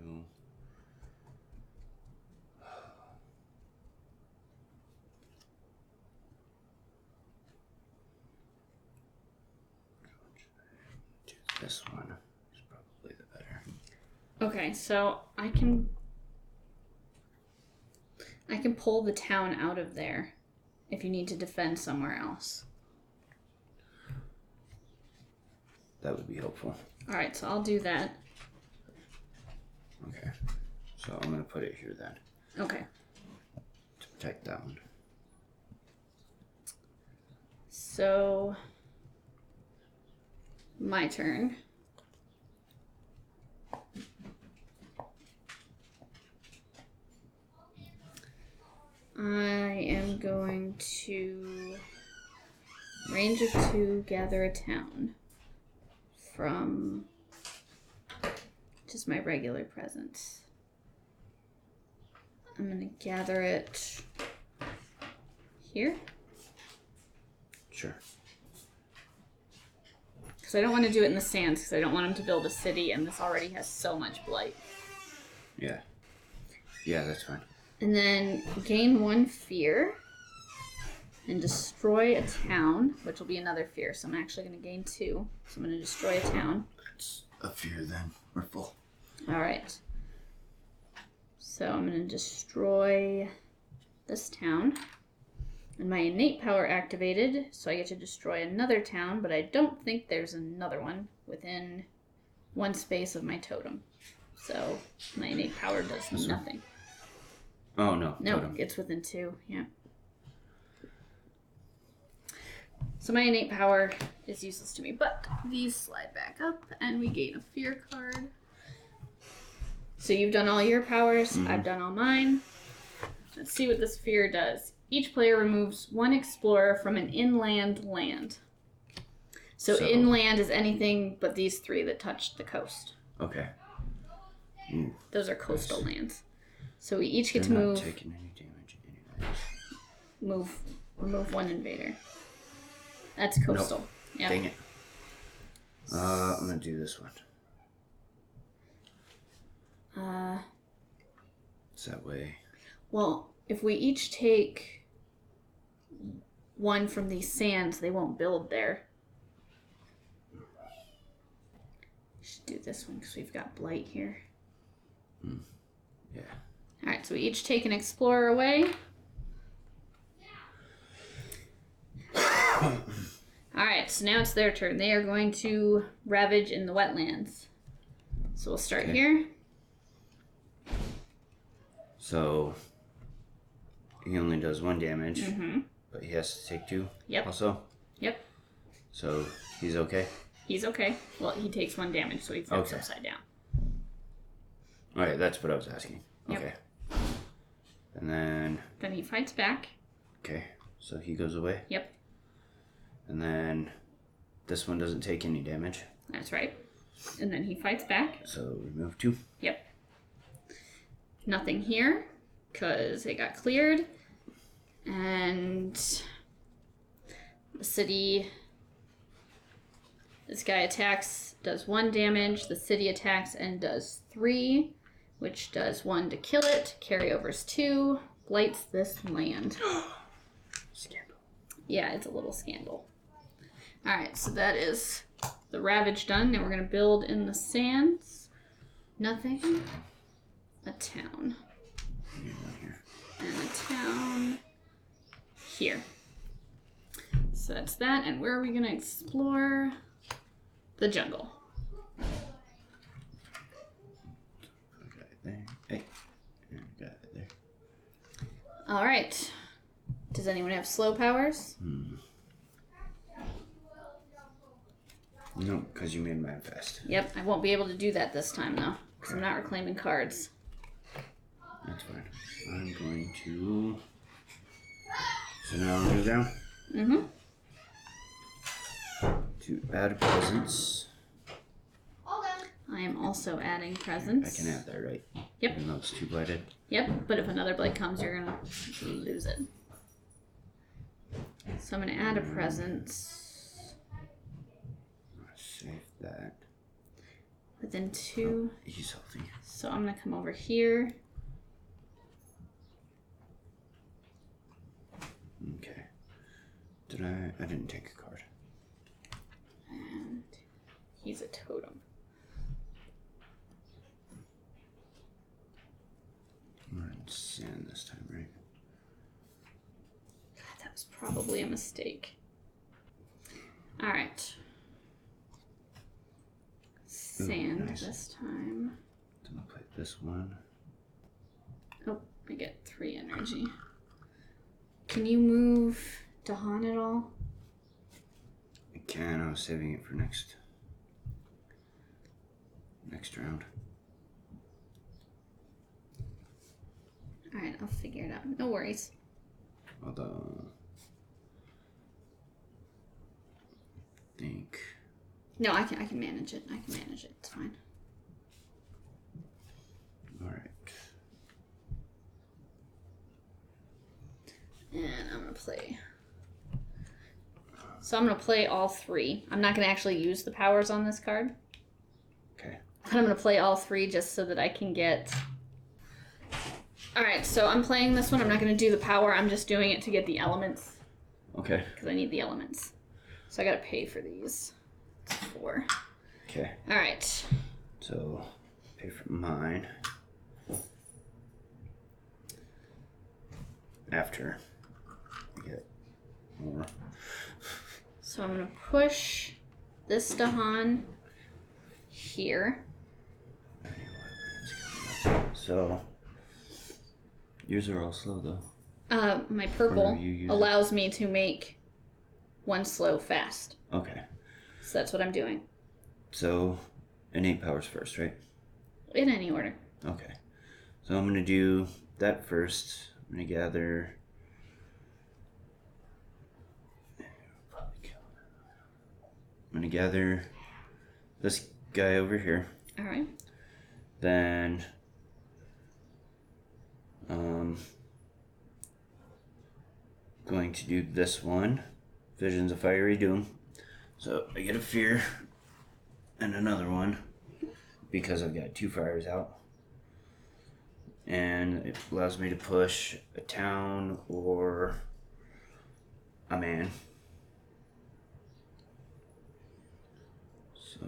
Do this one. Is probably the better. Okay, so I can pull the town out of there if you need to defend somewhere else. that would be helpful. All right, so I'll do that. Okay. So I'm going to put it here then. Okay. To protect that one. So, my turn. I am going to range of 2, gather a town from just my regular presence. I'm going to gather it here. Sure. Because I don't want to do it in the sands because I don't want him to build a city and this already has so much blight. Yeah. Yeah, that's fine. And then gain 1 fear and destroy a town, which will be another fear. So I'm actually going to gain 2. So I'm going to destroy a town. It's a fear then. We're full. All right. So I'm going to destroy this town. And my innate power activated, so I get to destroy another town, but I don't think there's another one within 1 space of my totem. So my innate power does nothing. Oh, no. No, Totem. it's within 2, yeah. So my innate power is useless to me, but these slide back up and we gain a fear card. So you've done all your powers, I've done all mine. Let's see what this fear does. Each player removes 1 explorer from an inland land. So inland is anything but these 3 that touched the coast. Okay. Ooh. Those are coastal lands. So we each get They're to not move. taking any damage anyways. Remove 1 invader. That's coastal. Nope. Yep. Dang it. I'm gonna do this one. It's that way. Well, if we each take 1 from these sands, they won't build there. We should do this one because we've got blight here. Yeah. Alright, so we each take an explorer away. Alright, so now it's their turn. They are going to ravage in the wetlands. So we'll start here. So he only does 1 damage, but he has to take 2 Yep. also? Yep. So he's okay? He's okay. Well, he takes 1 damage, so he flips Okay. upside down. Alright, that's what I was asking. Yep. Okay. And then, Then he fights back. okay, so he goes away. Yep. And then this one doesn't take any damage. That's right. And then he fights back. So remove 2. Yep. Nothing here, because it got cleared. And the city, this guy attacks, does 1 damage. The city attacks and does 3, which does 1 to kill it. Carryovers 2, blights this land. Scandal. Yeah, it's a little scandal. Alright, so that is the ravage done. Now we're going to build in the sands. Nothing. A town. And a town here. So that's that. And where are we going to explore? The jungle. Got it there. Hey. Got it there. Alright. Does anyone have slow powers? No, because you made mine fast. Yep, I won't be able to do that this time though, because I'm not reclaiming cards. That's fine. I'm going to... So now I'm going to go down. To add presents. I am also adding I presents. can add that, right? Yep. Even though it's 2 blighted. Yep, but if another blight comes, you're gonna lose it. So I'm gonna add a present Save that. within 2. He's healthy. So I'm gonna come over here. Okay. Did I didn't take a card. And he's a totem. We're in sand this time, right? God, that was probably a mistake. Alright. sand nice. this time. I'm gonna play this one. Oh, I get 3 energy. Can you move Dahan at all? I can. I was saving it for next round. Alright, I'll figure it out. No worries. Although, I think. No, I can manage it. I can manage it. It's fine. All right. And I'm gonna play. So I'm gonna play all 3. I'm not gonna actually use the powers on this card. Okay. But I'm gonna play all 3 just so that I can get. Alright, so I'm playing this one. I'm not gonna do the power. I'm just doing it to get the elements. Okay. Because I need the elements. So I gotta pay for these. It's 4. Okay. Alright. So, pay for mine. After I get more. So I'm gonna push this Dahan here. So, yours are all slow though. My purple Whenever you use allows me to make 1 slow fast. Okay. So that's what I'm doing. So, innate powers first, right? In any order. Okay. So I'm gonna do that first. I'm gonna gather. I'm gonna gather this guy over here. Alright. Then going to do this one. Visions of Fiery Doom. So I get a fear and another one because I've got 2 fires out. And it allows me to push a town or a man. So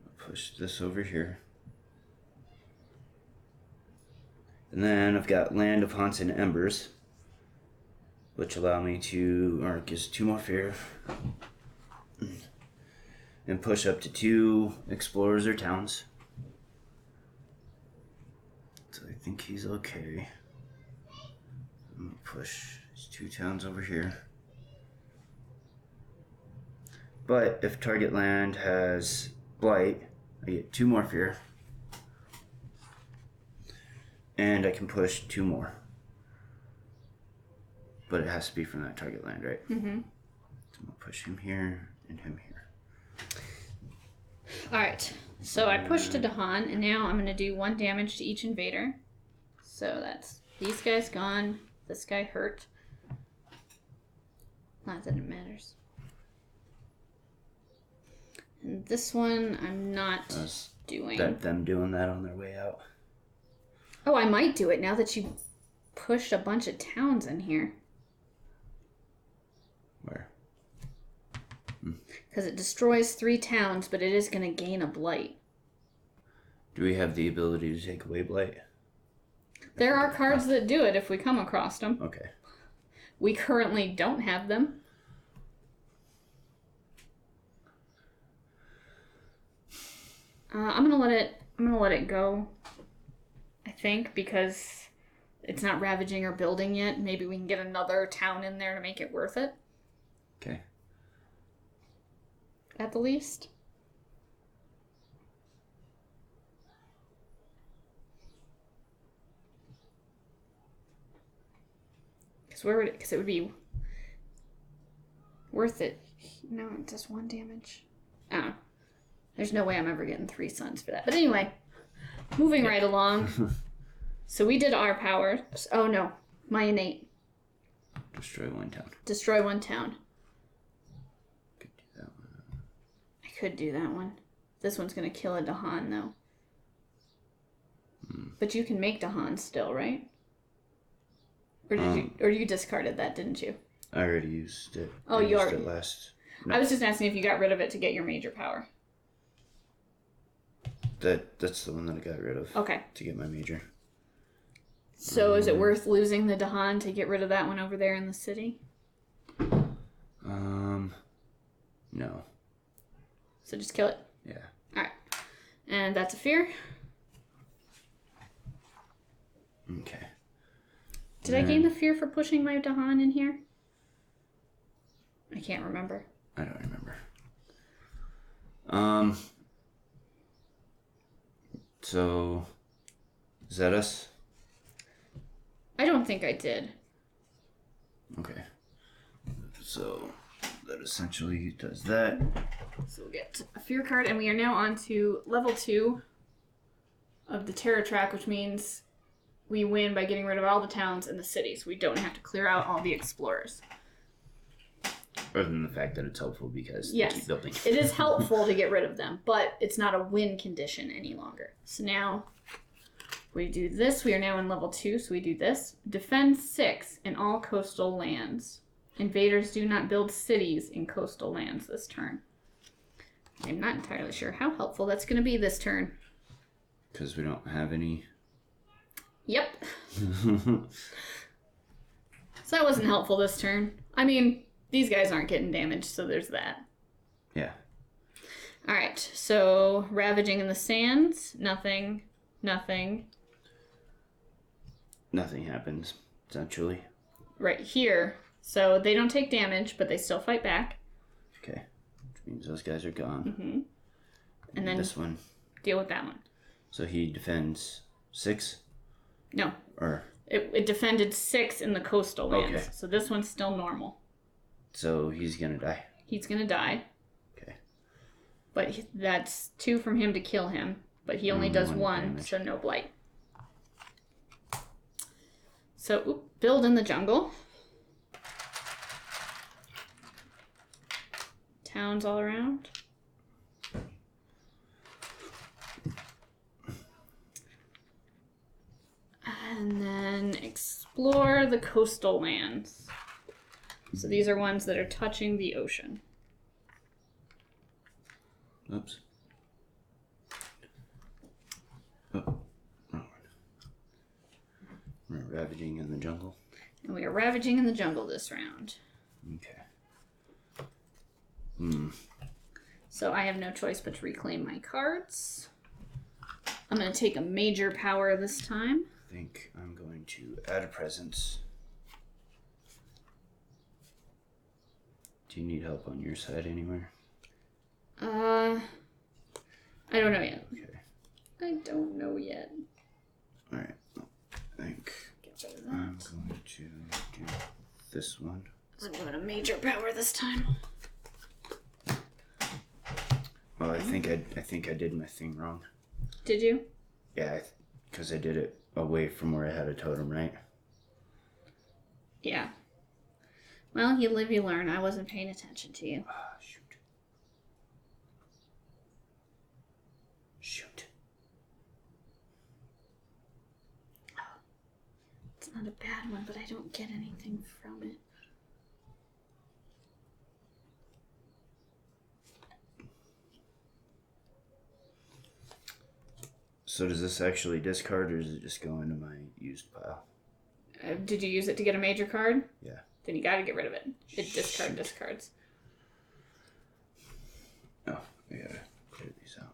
I'll push this over here. And then I've got Land of Haunts and Embers, which allow me to, or gives 2 more fear. And push up to 2 explorers or towns. So I think he's okay. I'm gonna push these 2 towns over here. But if target land has blight, I get 2 more fear. And I can push 2 more. But it has to be from that target land, right? Mm-hmm. So I'm gonna push him here and him here. Alright, so I pushed to Dahan, and now I'm going to do 1 damage to each invader. So that's these guys gone, this guy hurt. Not that it matters. And this one I'm not doing. Them doing that on their way out. Oh, I might do it now that you pushed a bunch of towns in here. Where? Because it destroys 3 towns, but it is going to gain a blight. Do we have the ability to take away blight? There are cards that do it if we come across them. Okay. We currently don't have them. I'm gonna let it go. I think because it's not ravaging or building yet. Maybe we can get another town in there to make it worth it. Okay. At the least. Because it would be worth it. No, it does 1 damage. Oh. There's no way I'm ever getting 3 suns for that. But anyway, moving right along. So we did our power. Oh no, my innate. Destroy 1 town. Destroy 1 town. Could do that one. I could do that one. This one's gonna kill a Dahan though. But you can make Dahan still, right? Or did you discarded that, didn't you? I already used it. Oh, I you used already. it last. No, I was just asking if you got rid of it to get your major power. that's the one that I got rid of. Okay. To get my major. So is it worth losing the Dahan to get rid of that one over there in the city? No. So just kill it. Yeah. All right. And that's a fear. Okay. Did I gain the fear for pushing my Dahan in here? I can't remember. I don't remember. So, is that us? I don't think I did. Okay. So, that essentially does that. So we'll get a fear card, and we are now on to level 2 of the terror track, which means we win by getting rid of all the towns and the cities. We don't have to clear out all the explorers. Other than the fact that it's helpful because Yes, they keep building. It is helpful to get rid of them, but it's not a win condition any longer. So now we do this. We are now in level 2, so we do this. Defend 6 in all coastal lands. Invaders do not build cities in coastal lands this turn. I'm not entirely sure how helpful that's going to be this turn. Because we don't have any. Yep. So that wasn't helpful this turn. I mean, these guys aren't getting damaged, so there's that. Yeah. Alright, so Ravaging in the Sands. Nothing. Nothing. Nothing happens, essentially. Right here. So they don't take damage, but they still fight back. Okay. Which means those guys are gone. Mm-hmm. And then this one. deal with that one. So he defends 6? No. Or It defended 6 in the coastal lands. Okay. So this one's still normal. so he's gonna die. He's going to die. Okay. But that's 2 from him to kill him. But he only does 1, damage. so no blight. So, build in the jungle. Towns all around. And then explore the coastal lands. So these are ones that are touching the ocean. Oops. Oh. Wrong one. We're ravaging in the jungle. And we are ravaging in the jungle this round. Okay. So I have no choice but to reclaim my cards. I'm going to take a major power this time. I think I'm going to add a presence. Do you need help on your side anywhere? I don't know yet. Okay. I don't know yet. Alright. I think Get rid of I'm that. going to do this one. I'm doing a major power this time. Well, I think I did my thing wrong. Did you? Yeah, because I did it away from where I had a totem, right? Yeah. Well, you live, you learn. I wasn't paying attention to you. Ah, shoot. Shoot. It's not a bad one, but I don't get anything from it. So does this actually discard, or does it just go into my used pile? Did you use it to get a major card? Yeah. Then you gotta get rid of it. It discards. Oh, I gotta clear these out.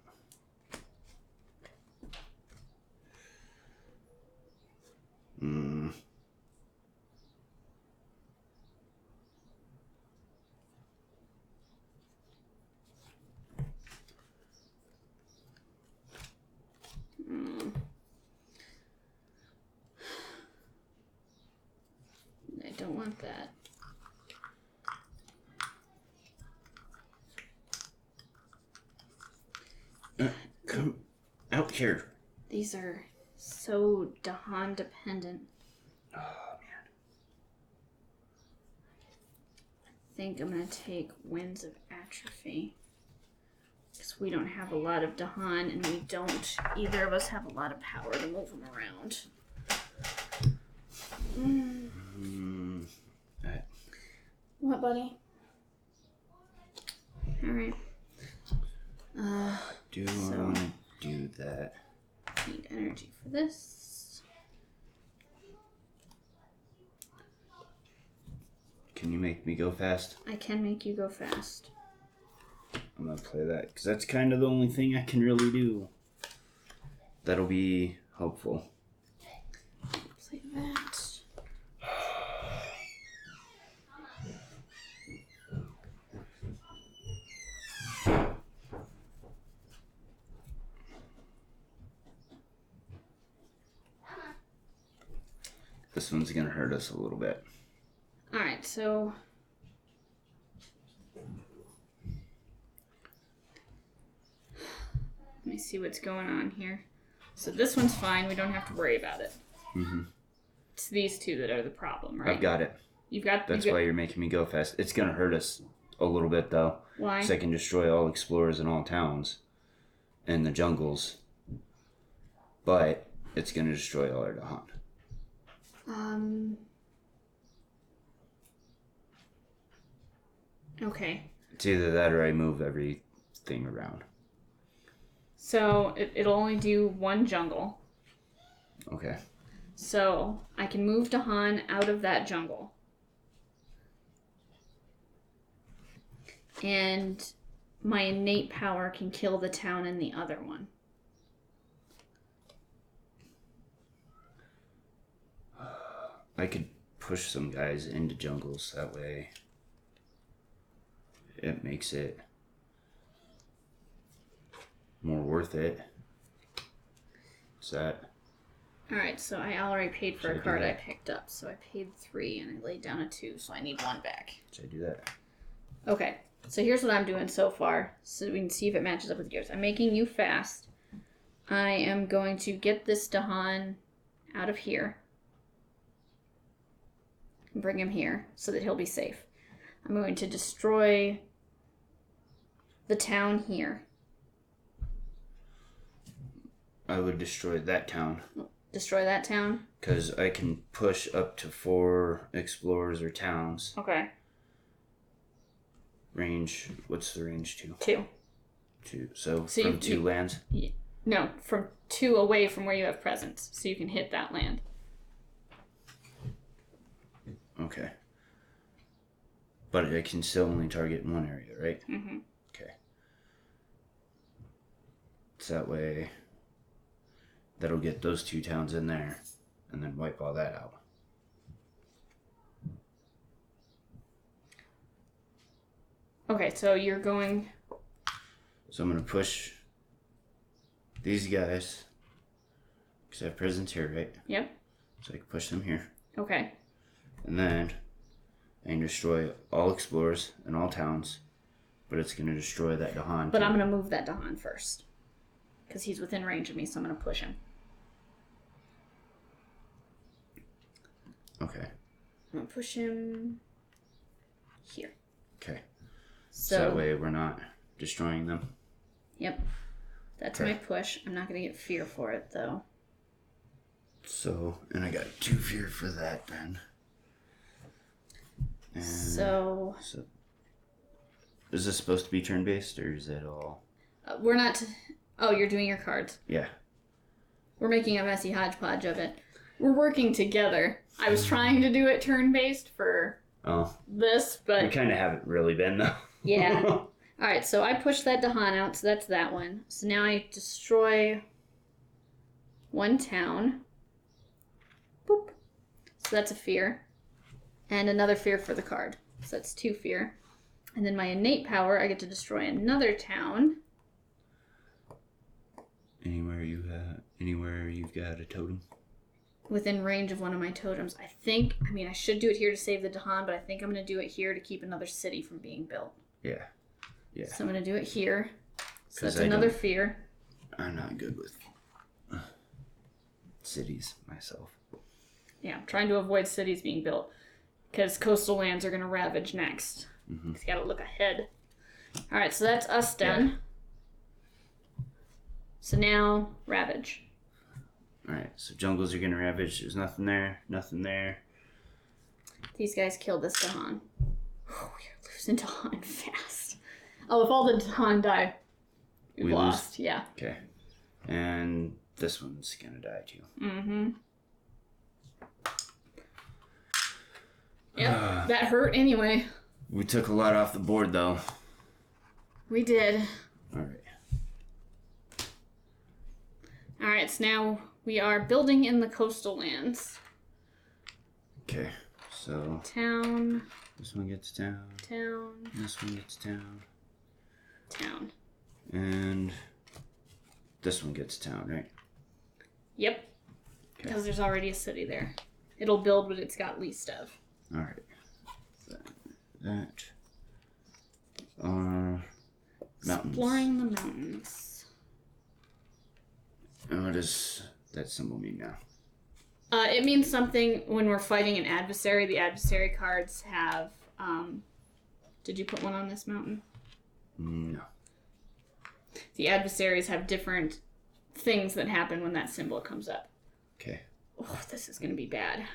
I don't want that. Come out here. These are so Dahan dependent. Oh, man. I think I'm gonna take Winds of Atrophy. Because we don't have a lot of Dahan, and we don't, either of us have a lot of power to move them around. What, buddy? Alright. Do I want to do that? Need energy for this. Can you make me go fast? I can make you go fast. I'm gonna play that because that's kind of the only thing I can really do. That'll be helpful. Play that. This one's gonna hurt us a little bit. Alright, so let me see what's going on here. So this one's fine, we don't have to worry about it. Mm-hmm. It's these two that are the problem, right? I've got it. That's why you're making me go fast. It's gonna hurt us a little bit though. Why? Because I can destroy all explorers in all towns and the jungles. But it's gonna destroy all our Dahan. Okay. It's either that or I move everything around. So it'll only do one jungle. Okay. So I can move Dahan out of that jungle. And my innate power can kill the town in the other one. I could push some guys into jungles that way. It makes it more worth it. What's that? Alright, so I already paid for a card I that? picked up. So I paid 3 and I laid down a 2, so I need 1 back. Should I do that? Okay, so here's what I'm doing so far, so we can see if it matches up with yours. I'm making you fast. I am going to get this Dahan out of here. And bring him here so that he'll be safe. I'm going to destroy the town here. I would destroy that town. Destroy that town? Because I can push up to 4 explorers or towns. Okay. Range, what's the range to? 2. 2. So So from 2 lands? No, from 2 away from where you have presence, so you can hit that land. Okay. But I can still only target in one area, right? Mm-hmm. Okay. So that way, that'll get those 2 towns in there, and then wipe all that out. Okay, so you're going... So I'm going to push these guys, because I have prisons here, right? Yep. So I can push them here. Okay. And then I can destroy all explorers and all towns, but it's going to destroy that Dahan. But I'm going to move that Dahan first, because he's within range of me, so I'm going to push him. Okay. I'm going to push him here. Okay. So that way we're not destroying them. Yep. That's my push. I'm not going to get fear for it, though. So, and I got 2 fear for that then. And so is this supposed to be turn-based, or is it all... we're not... Oh, you're doing your cards. Yeah. We're making a messy hodgepodge of it. We're working together. I was trying to do it turn-based for this, but... We kind of haven't really been, though. Yeah. Alright, so I pushed that Dahan out, so that's that one. So now I destroy 1 town. Boop. So that's a fear. And another fear for the card. So that's 2 fear. And then my innate power, I get to destroy another town. Anywhere you've got a totem? Within range of one of my totems. I should do it here to save the Dahan, but I think I'm going to do it here to keep another city from being built. Yeah. Yeah. So I'm going to do it here. So that's another fear. I'm not good with cities myself. Yeah, I'm trying to avoid cities being built. Because coastal lands are going to ravage next. Mm-hmm. You got to look ahead. Alright, so that's us done. Yeah. So now, ravage. Alright, so jungles are going to ravage. There's nothing there. Nothing there. These guys killed this Dahan. Oh, we're losing Dahan fast. Oh, if all the Dahan die, we lost. Yeah. Okay. And this one's going to die too. Mm-hmm. Yep, that hurt anyway. We took a lot off the board, though. We did. Alright. Alright, so now we are building in the coastal lands. Okay, so... Town. This one gets town. Town. This one gets town. Town. And... this one gets town, right? Yep. Because there's already a city there. It'll build what it's got least of. Alright. That. Mountains. Exploring the mountains. And what does that symbol mean now? It means something when we're fighting an adversary. The adversary cards have... did you put one on this mountain? No. The adversaries have different things that happen when that symbol comes up. Okay. Oh, this is going to be bad.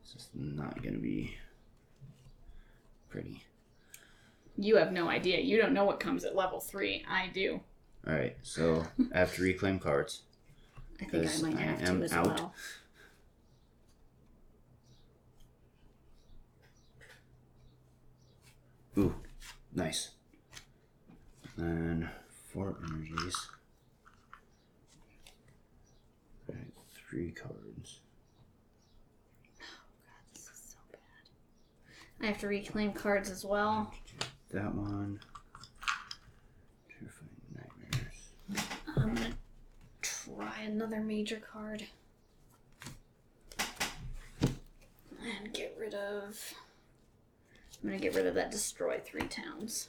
This is not going to be pretty. You have no idea. You don't know what comes at level 3. I do. Alright, so I have to reclaim cards. I think I might have to as well. Ooh, nice. And 4 energies. Alright, 3 cards. Oh god, this is so bad. I have to reclaim cards as well. That one. Terrifying nightmares. I'm gonna try another major card. And get rid of... I'm gonna get rid of that destroy 3 towns.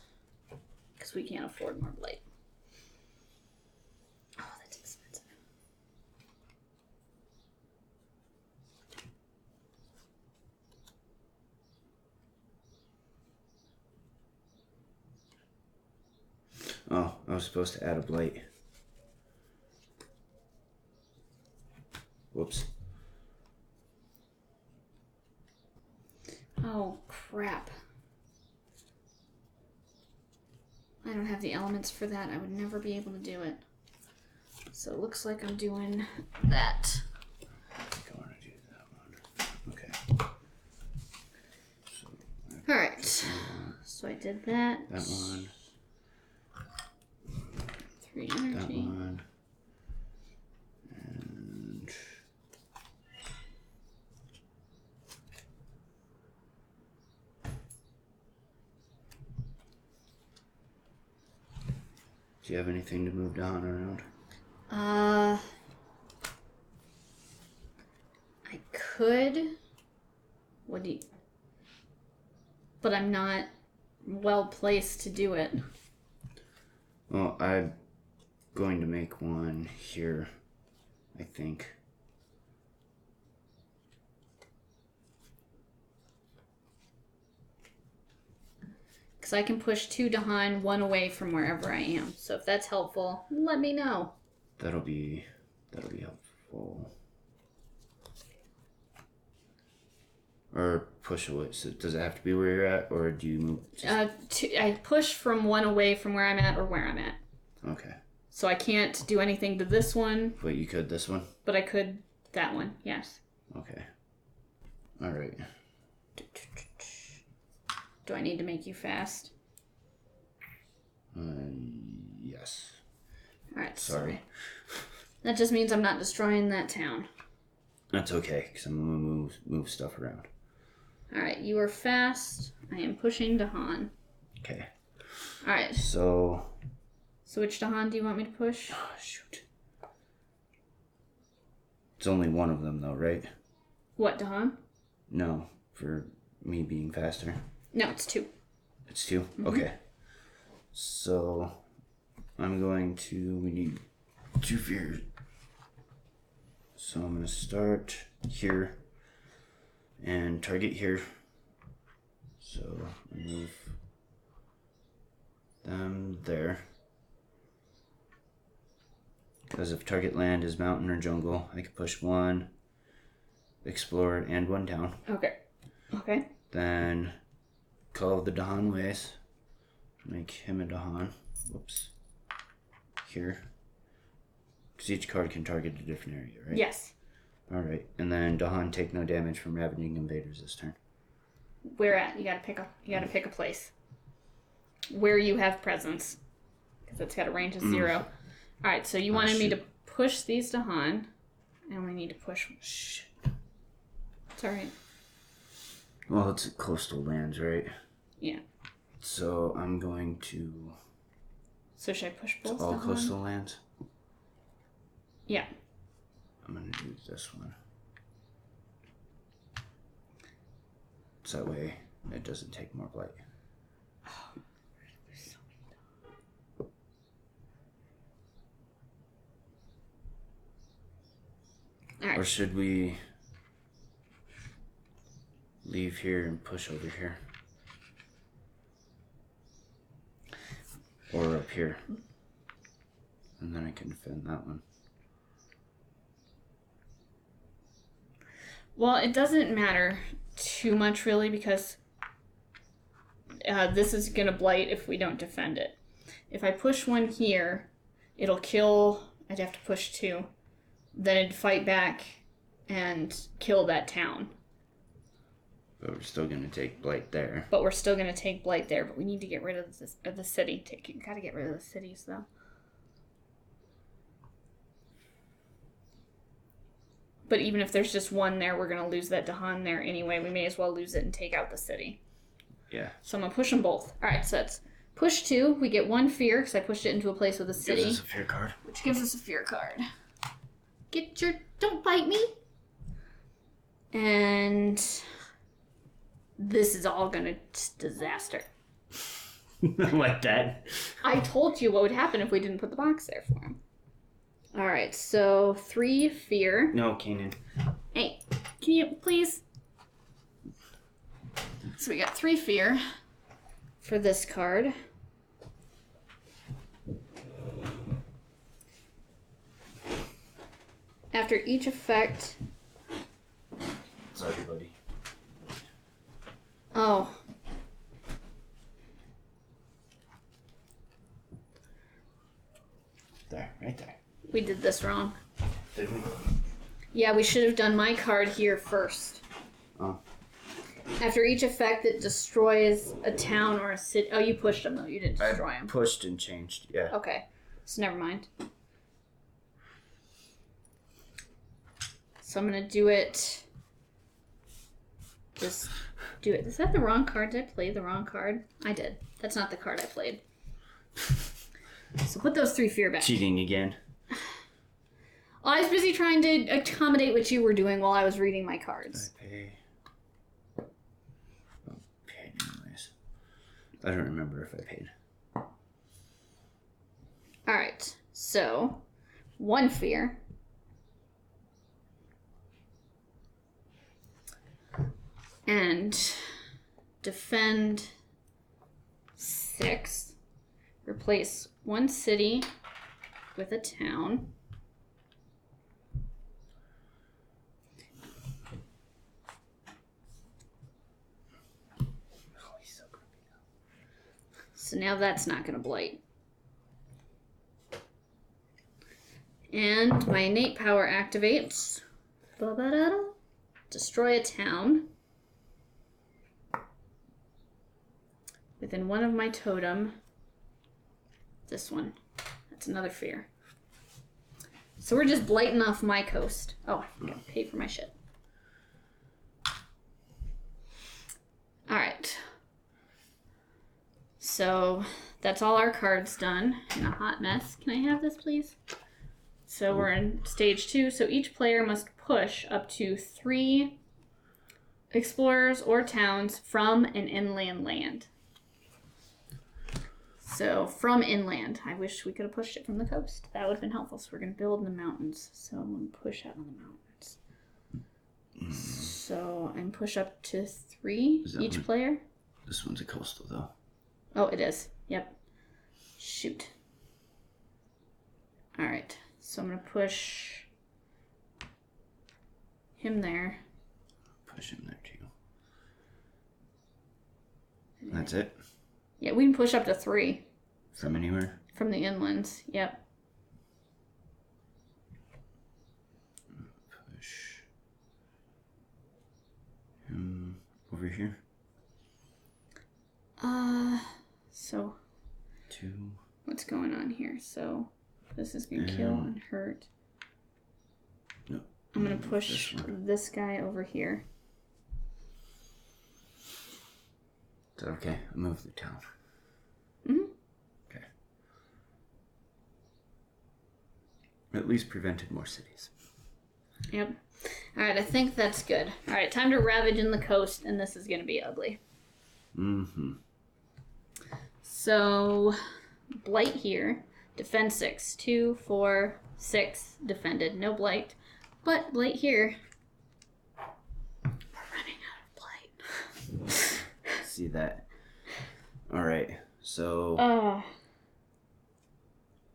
Because we can't afford more blight. Oh, that's expensive. Oh, I was supposed to add a blight. Whoops. Oh, crap. I don't have the elements for that. I would never be able to do it. So it looks like I'm doing that. I think I want to do that one. Okay. So, Alright. So I did that. that one. 3 energy. That one. And... do you have anything to move down around? I could. What do you... But I'm not well placed to do it. Well, I'm going to make one here, I think. Because I can push 2 behind, 1 away from wherever I am. So if that's helpful, let me know. That'll be helpful. Or push away. So does it have to be where you're at, or do you move? I push from 1 away from where I'm at or where I'm at. Okay. So I can't do anything to this one. But you could this one? But I could that one, yes. Okay. Alright. Do I need to make you fast? Yes. Alright, Sorry. So that just means I'm not destroying that town. That's okay, because I'm going to move stuff around. Alright, you are fast. I am pushing Dahan. Okay. Alright. So which Dahan do you want me to push? Oh, shoot. It's only one of them, though, right? What, Dahan? No, for me being faster. No, it's 2. It's 2? Mm-hmm. Okay. So, I'm going to... we need 2 fears. So I'm going to start here and target here. So, move them there. Because if target land is mountain or jungle, I can push 1, explore, and 1 down. Okay. Okay. Then call the Dahan ways. Make him a Dahan. Whoops. Here. Because each card can target a different area, right? Yes. Alright, and then Dahan take no damage from ravaging invaders this turn. Where at? You gotta pick a place. Where you have presence. Because it's got a range of 0. Alright, so you wanted me to push these to Han. I only need to push. Shit. It's alright. Well, it's coastal lands, right? Yeah. So I'm going to... So should I push both It's all to Han? coastal lands? Yeah. I'm going to do this one. So that way it doesn't take more blight. Alright. Or should we leave here and push over here? Or up here. And then I can defend that one. Well, it doesn't matter too much, really, because this is going to blight if we don't defend it. If I push one here, it'll kill... I'd have to push 2. Then it'd fight back and kill that town. But we're still going to take blight there. But we're still going to take blight there, but we need to get rid of the city. Gotta get rid of the cities, though. But even if there's just one there, we're going to lose that Dahan there anyway. We may as well lose it and take out the city. Yeah. So I'm going to push them both. Alright, so that's push 2. We get 1 fear, because I pushed it into a place with a city. Gives us a fear card. Which gives us a fear card. Don't bite me. And this is all going to disaster. Like that. I told you what would happen if we didn't put the box there for him. Alright, so 3 fear. No, Kanan. Hey, can you please? So we got 3 fear for this card. After each effect... Sorry, buddy. Oh. There, right there. We did this wrong. Did we? Yeah, we should have done my card here first. Oh. After each effect that destroys a town or a city... Oh, you pushed them, though. You didn't destroy them. Pushed and changed, yeah. Okay. So never mind. So I'm going to do it... Just do it. Is that the wrong card? Did I play the wrong card? I did. That's not the card I played. So put those 3 fear back. Cheating again. Well, I was busy trying to accommodate what you were doing while I was reading my cards. I pay. Oh, paid anyways. I don't remember if I paid. Alright, so 1 fear. And defend 6. Replace 1 city with a town. Oh, he's so grumpy now. So now that's not going to blight. And my innate power activates. Ba-ba-da-da. Destroy a town. Within 1 of my totem. This one. That's another fear. So we're just blighting off my coast. Oh, I forgot to pay for my shit. Alright. So that's all our cards done in a hot mess. Can I have this, please? So we're in stage 2. So each player must push up to 3 explorers or towns from an inland land. So, from inland. I wish we could have pushed it from the coast. That would have been helpful. So, we're going to build in the mountains. So, I'm going to push out on the mountains. So, I'm push up to 3 each player. This one's a coastal, though. Oh, it is. Yep. Shoot. Alright. So, I'm going to push him there. Push him there, too. That's it? Yeah, we can push up to 3. From anywhere? From the inlands, yep. Push. over here. So 2. what's going on here? So this is gonna kill and hurt. No. I'm gonna push this guy over here. Is that okay? I moved the town. Mm-hmm. Okay. At least prevented more cities. Yep. Alright, I think that's good. Alright, time to ravage in the coast, and this is gonna be ugly. Mm-hmm. So, blight here. Defend 6. 2, 4, 6. Defended. No blight. But blight here. We're running out of blight. See that? Alright, so...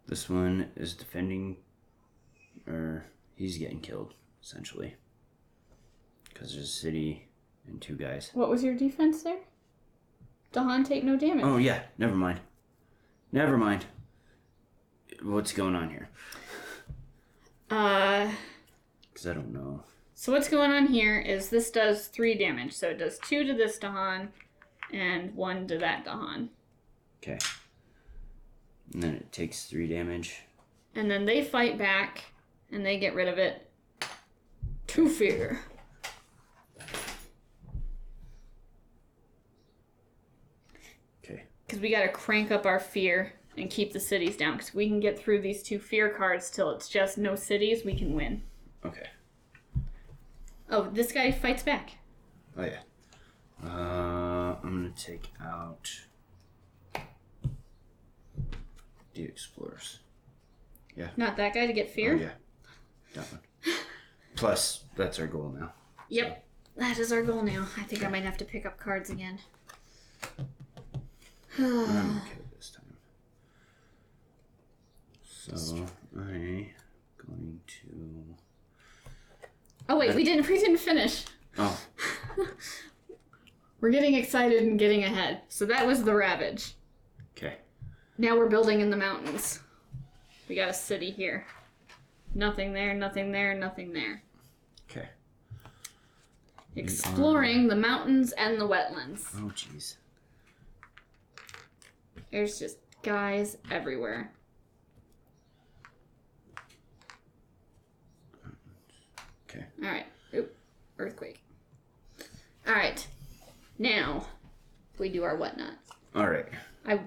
this one is defending... Or, he's getting killed, essentially. Because there's a city and 2 guys. What was your defense there? Dahan take no damage. Oh, yeah. Never mind. Never mind. What's going on here? Because I don't know. So what's going on here is this does 3 damage. So it does 2 to this Dahan and 1 to that Dahan. Okay. And then it takes 3 damage. And then they fight back and they get rid of it. 2 fear. Okay. Because we gotta crank up our fear and keep the cities down. Because we can get through these 2 fear cards till it's just no cities, we can win. Okay. Oh, this guy fights back. Oh, yeah. I'm going to take out the explorers. Yeah. Not that guy to get fear? Oh, yeah. That one. Plus, that's our goal now. Yep. That is our goal now. I think I might have to pick up cards again. I'm okay this time. So, I'm going to... Oh, wait, we didn't finish. Oh. We're getting excited and getting ahead. So that was the Ravage. Okay. Now we're building in the mountains. We got a city here. Nothing there, nothing there, nothing there. Okay. Exploring the mountains and the wetlands. Oh, jeez. There's just guys everywhere. Okay. Alright. Oop. Earthquake. Alright. Now, we do our whatnot. Alright.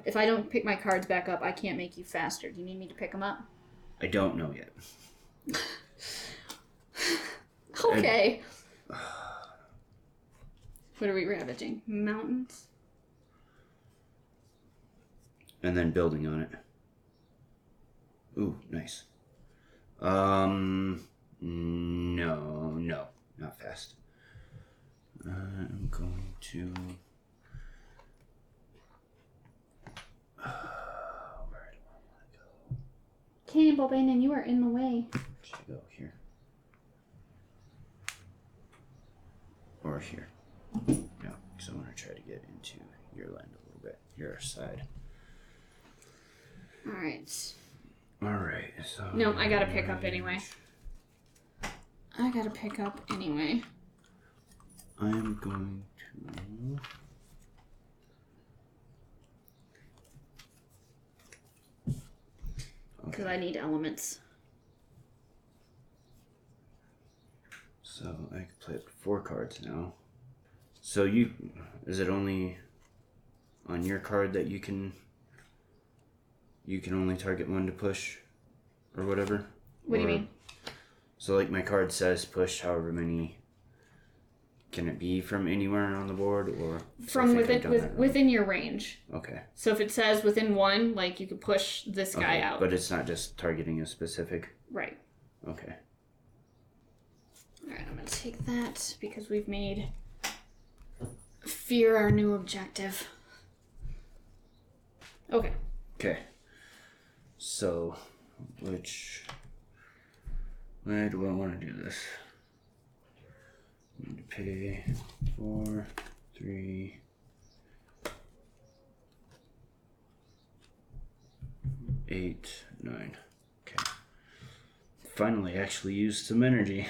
If I don't pick my cards back up, I can't make you faster. Do you need me to pick them up? I don't know yet. Okay. What are we ravaging? Mountains? And then building on it. Ooh, nice. No, not fast. I'm going to... where do I want to go? Cannonball Bannon, you are in the way. Should I go here? Or here? No, because I want to try to get into your land a little bit. Your side. Alright. Alright, so... No, I gotta pick up anyway. I gotta pick up anyway. I'm going to... Because I need elements. So I can play up to 4 cards now. So is it only on your card that you can only target 1 to push or whatever? What do you mean? So like my card says push however many. Can it be from anywhere on the board or from within your range? Okay. So if it says within 1, like you could push this guy out. But it's not just targeting a specific. Right. Okay. Alright, I'm gonna take that because we've made fear our new objective. Okay. Okay. So, way do I want to do this? I need to pay 4, 3, 8, 9. Okay. Finally, actually used some energy.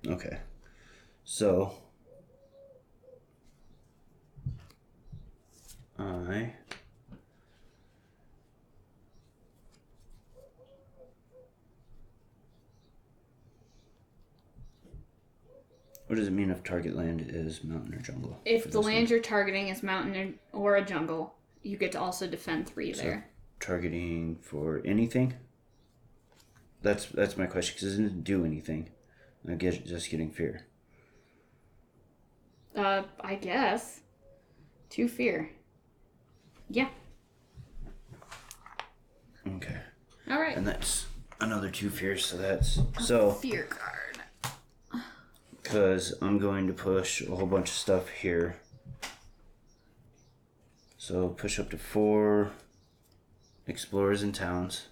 Okay. So I what does it mean if target land is mountain or jungle? If the land you're targeting is mountain or a jungle, you get to also defend 3 there. Targeting for anything? That's my question, because it didn't do anything. I'm just getting fear. I guess. 2 fear. Yeah. Okay. All right. And that's another 2 fears, so that's... Fear card. Because I'm going to push a whole bunch of stuff here. So push up to 4 explorers and towns.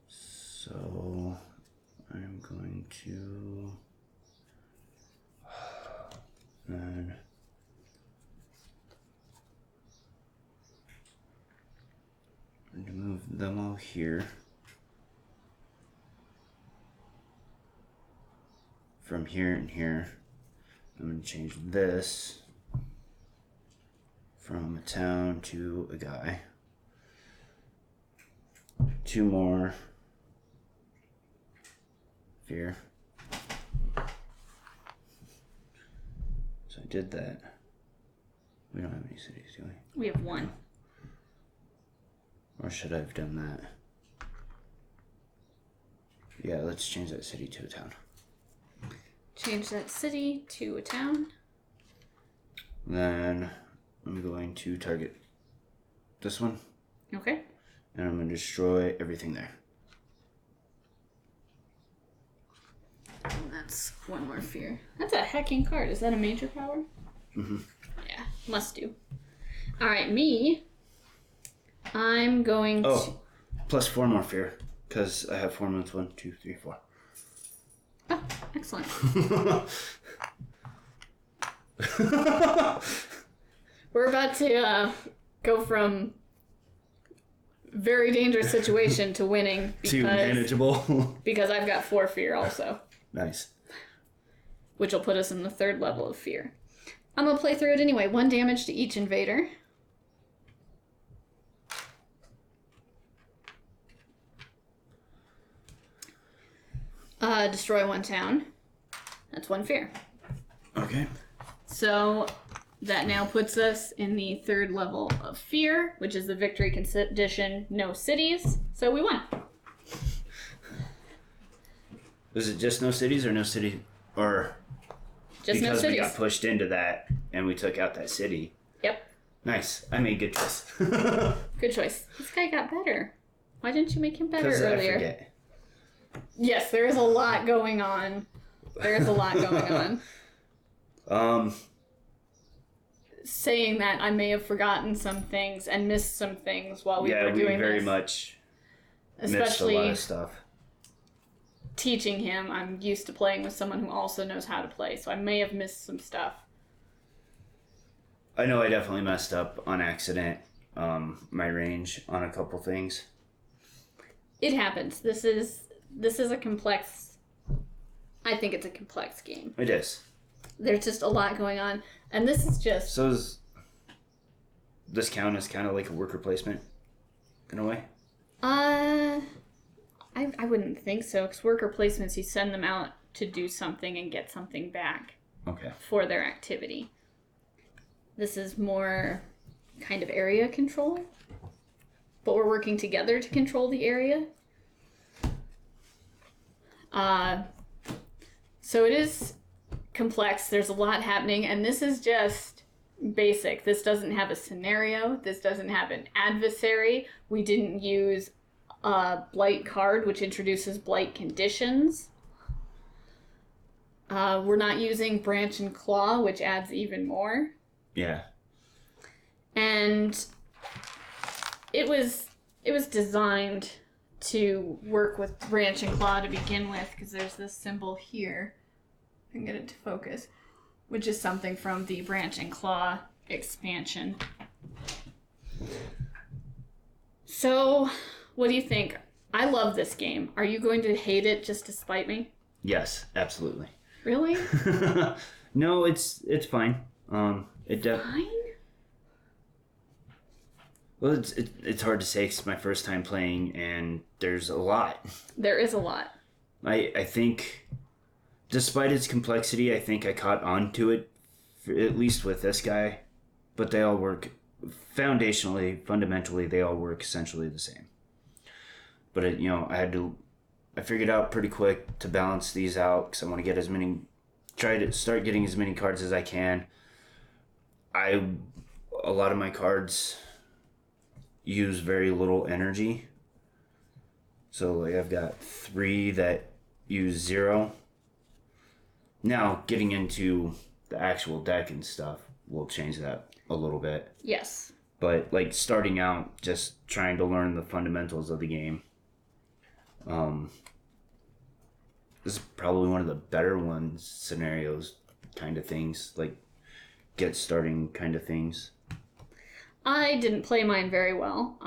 So I'm going to... And I'm going to move them all here. From here and here, I'm going to change this from a town to a guy. 2 more fear. So I did that. We don't have any cities, do we? We have 1. Or should I have done that? Yeah, let's change that city to a town. Change that city to a town. Then I'm going to target this one. Okay. And I'm going to destroy everything there. And that's 1 more fear. That's a hacking card. Is that a major power? Mm-hmm. Yeah, must do. Alright, me. I'm going to... Plus 4 more fear. Because I have 4 moons. 1, 2, 3, 4. Oh, excellent. We're about to go from very dangerous situation to winning Too manageable. because I've got 4 fear also. Nice. Which will put us in the 3rd level of fear. I'm going to play through it anyway. 1 damage to each invader. Destroy 1 town. That's 1 fear. Okay. So that now puts us in the 3rd level of fear, which is the victory condition, no cities. So we won. Was it just no cities or no city? Or just no cities. Because we got pushed into that and we took out that city. Yep. Nice. I made good choice. Good choice. This guy got better. Why didn't you make him better earlier? I forget. Yes, there is a lot going on. There's a lot going on. Saying that, I may have forgotten some things and missed some things while we were doing this. Yeah, we very much missed a lot of stuff. Teaching him, I'm used to playing with someone who also knows how to play, so I may have missed some stuff. I know I definitely messed up on accident. My range on a couple things. It happens. This is a complex... I think it's a complex game. It is. There's just a lot going on. And this is just... So does this count as kind of like a worker placement? In a way? I wouldn't think so, because worker placements, you send them out to do something and get something back. Okay. For their activity. This is more kind of area control. But we're working together to control the area. So it is complex. There's a lot happening, and this is just basic. This doesn't have a scenario. This doesn't have an adversary. We didn't use a blight card, which introduces blight conditions. We're not using branch and claw, which adds even more. Yeah. And it was designed to work with branch and claw to begin with, because there's this symbol here. I can get it to focus, which is something from the branch and claw expansion. So, what do you think? I love this game. Are you going to hate it just to spite me? Yes, absolutely. Really? No, it's fine. Fine? Well, it's hard to say 'cause it's my first time playing, and there's a lot. There is a lot. I think, despite its complexity, I think I caught on to it, at least with this guy. But they all work, fundamentally, they all work essentially the same. But, I figured out pretty quick to balance these out because I want to get try to start getting as many cards as I can. A lot of my cards use very little energy. So like I've got 3 that use 0. Now getting into the actual deck and stuff will change that a little bit. Yes. But like starting out, just trying to learn the fundamentals of the game. This is probably one of the better scenarios kind of things, like get starting kind of things. I didn't play mine very well.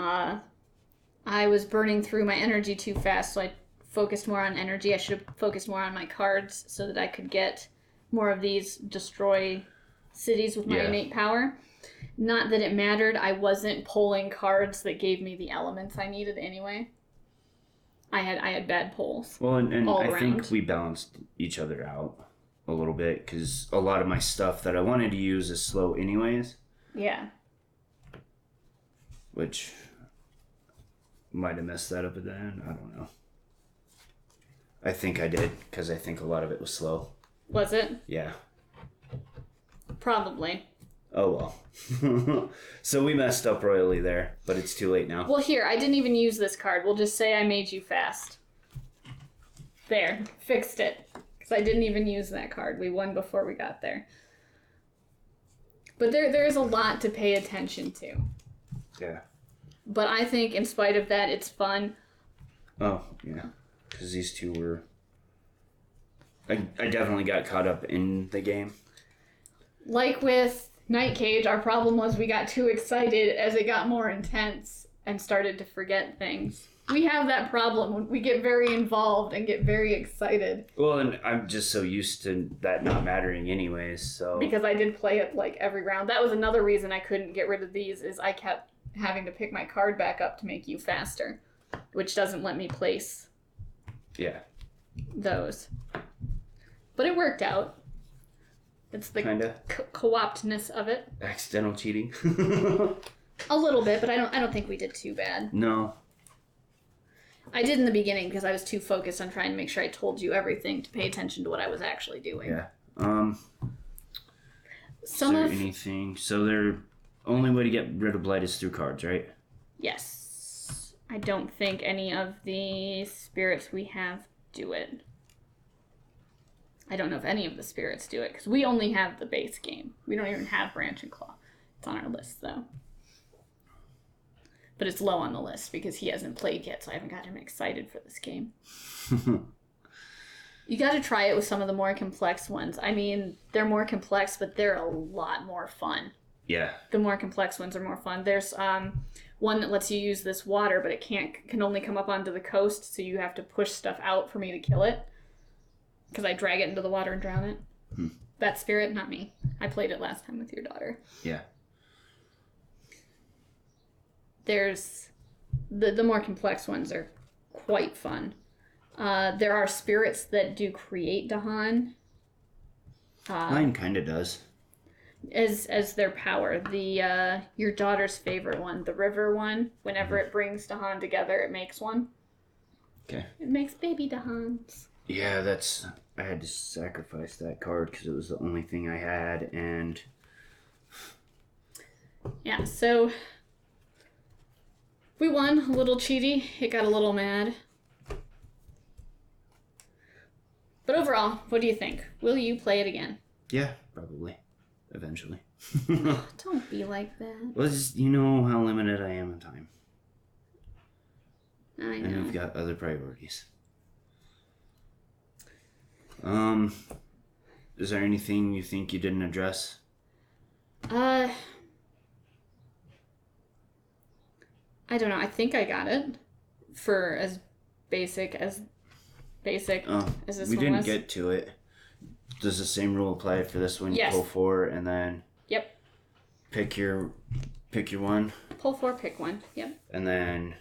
I was burning through my energy too fast, so I focused more on energy. I should have focused more on my cards so that I could get more of these destroy cities with my innate power. Not that it mattered. I wasn't pulling cards that gave me the elements I needed anyway. I had bad pulls. Well, and all I around. think we balanced each other out a little bit because a lot of my stuff that I wanted to use is slow anyways. Yeah. Which might have messed that up at the end. I don't know. I think I did because I think a lot of it was slow. Was it? Yeah. Probably. Oh well. So we messed up royally there, but it's too late now. Well, here, I didn't even use this card. We'll just say I made you fast. There. Fixed it. Because I didn't even use that card. We won before we got there. But there's a lot to pay attention to. Yeah. But I think in spite of that, it's fun. Oh, yeah. Because these two were... I definitely got caught up in the game. Like with Night Cage, our problem was we got too excited as it got more intense and started to forget things. We have that problem when we get very involved and get very excited. Well, and I'm just so used to that not mattering anyways, so... Because I did play it like every round. That was another reason I couldn't get rid of these, is I kept having to pick my card back up to make you faster, which doesn't let me place those. But it worked out. It's the co-optness of it. Accidental cheating. A little bit, but I don't think we did too bad. No. I did in the beginning because I was too focused on trying to make sure I told you everything to pay attention to what I was actually doing. Yeah. Anything? So the only way to get rid of blight is through cards, right? Yes. I don't think any of the spirits we have do it. I don't know if any of the spirits do it, because we only have the base game. We don't even have Branch and Claw. It's on our list, though. But it's low on the list, because he hasn't played yet, so I haven't got him excited for this game. You got to try it with some of the more complex ones. I mean, they're more complex, but they're a lot more fun. Yeah. The more complex ones are more fun. There's one that lets you use this water, but it can only come up onto the coast, so you have to push stuff out for me to kill it. Because I drag it into the water and drown it. That spirit, not me. I played it last time with your daughter. Yeah. There's... The more complex ones are quite fun. There are spirits that do create Dahan. Mine kind of does. As their power. The your daughter's favorite one, the river one, whenever it brings Dahan together, it makes one. Okay. It makes baby Dahans. Yeah, I had to sacrifice that card because it was the only thing I had, and... Yeah, so... We won, a little cheaty. It got a little mad. But overall, what do you think? Will you play it again? Yeah, probably. Eventually. Don't be like that. Well, you know how limited I am in time. I know. And we've got other priorities. Is there anything you think you didn't address? I don't know. I think I got it. For as basic as basic as this we one didn't was. get to it. Does the same rule apply for this one? Yes. You pull 4 and then Yep. pick your one, Pull 4, pick one. Yep. and then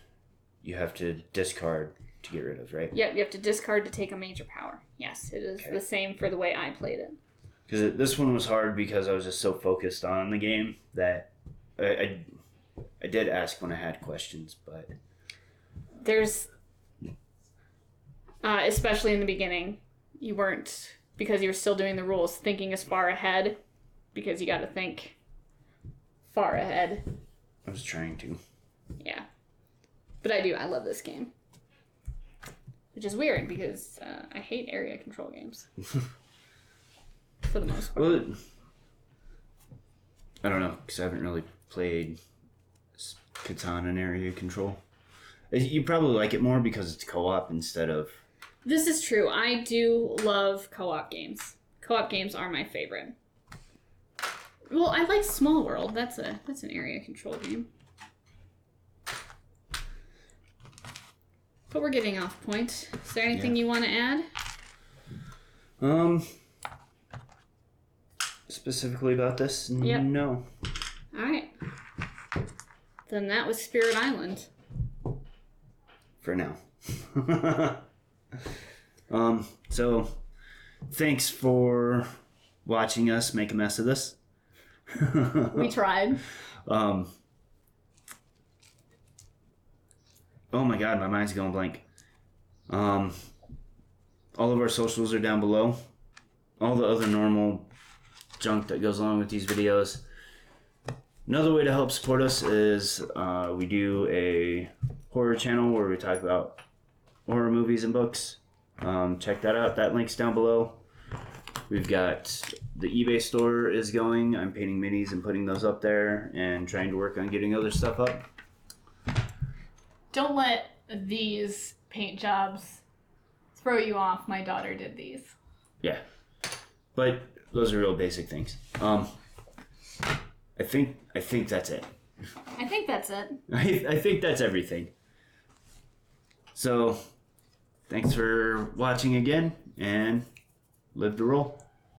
you have to discard to get rid of, right? Yep, you have to discard to take a major power. Yes, it is the same for the way I played it. Because this one was hard because I was just so focused on the game that I did ask when I had questions, but There's, especially in the beginning, you weren't, because you were still doing the rules, thinking as far ahead, because you got to think far ahead. I was trying to. Yeah. But I love this game. Which is weird, because I hate area control games. For the most part. Well, I don't know, because I haven't really played Catan and Area Control. You probably like it more because it's co-op instead of... This is true. I do love co-op games. Co-op games are my favorite. Well, I like Small World. That's an area control game. But we're getting off point. Is there anything you want to add? Specifically about this? Yep. No. Alright. Then that was Spirit Island. For now. So, thanks for watching us make a mess of this. We tried. Oh my god, my mind's going blank. All of our socials are down below. All the other normal junk that goes along with these videos. Another way to help support us is we do a horror channel where we talk about horror movies and books. Check that out. That link's down below. We've got the eBay store is going. I'm painting minis and putting those up there and trying to work on getting other stuff up. Don't let these paint jobs throw you off. My daughter did these. Yeah. But those are real basic things. I think that's it. I think that's it. I think that's everything. So, thanks for watching again, and live the roll.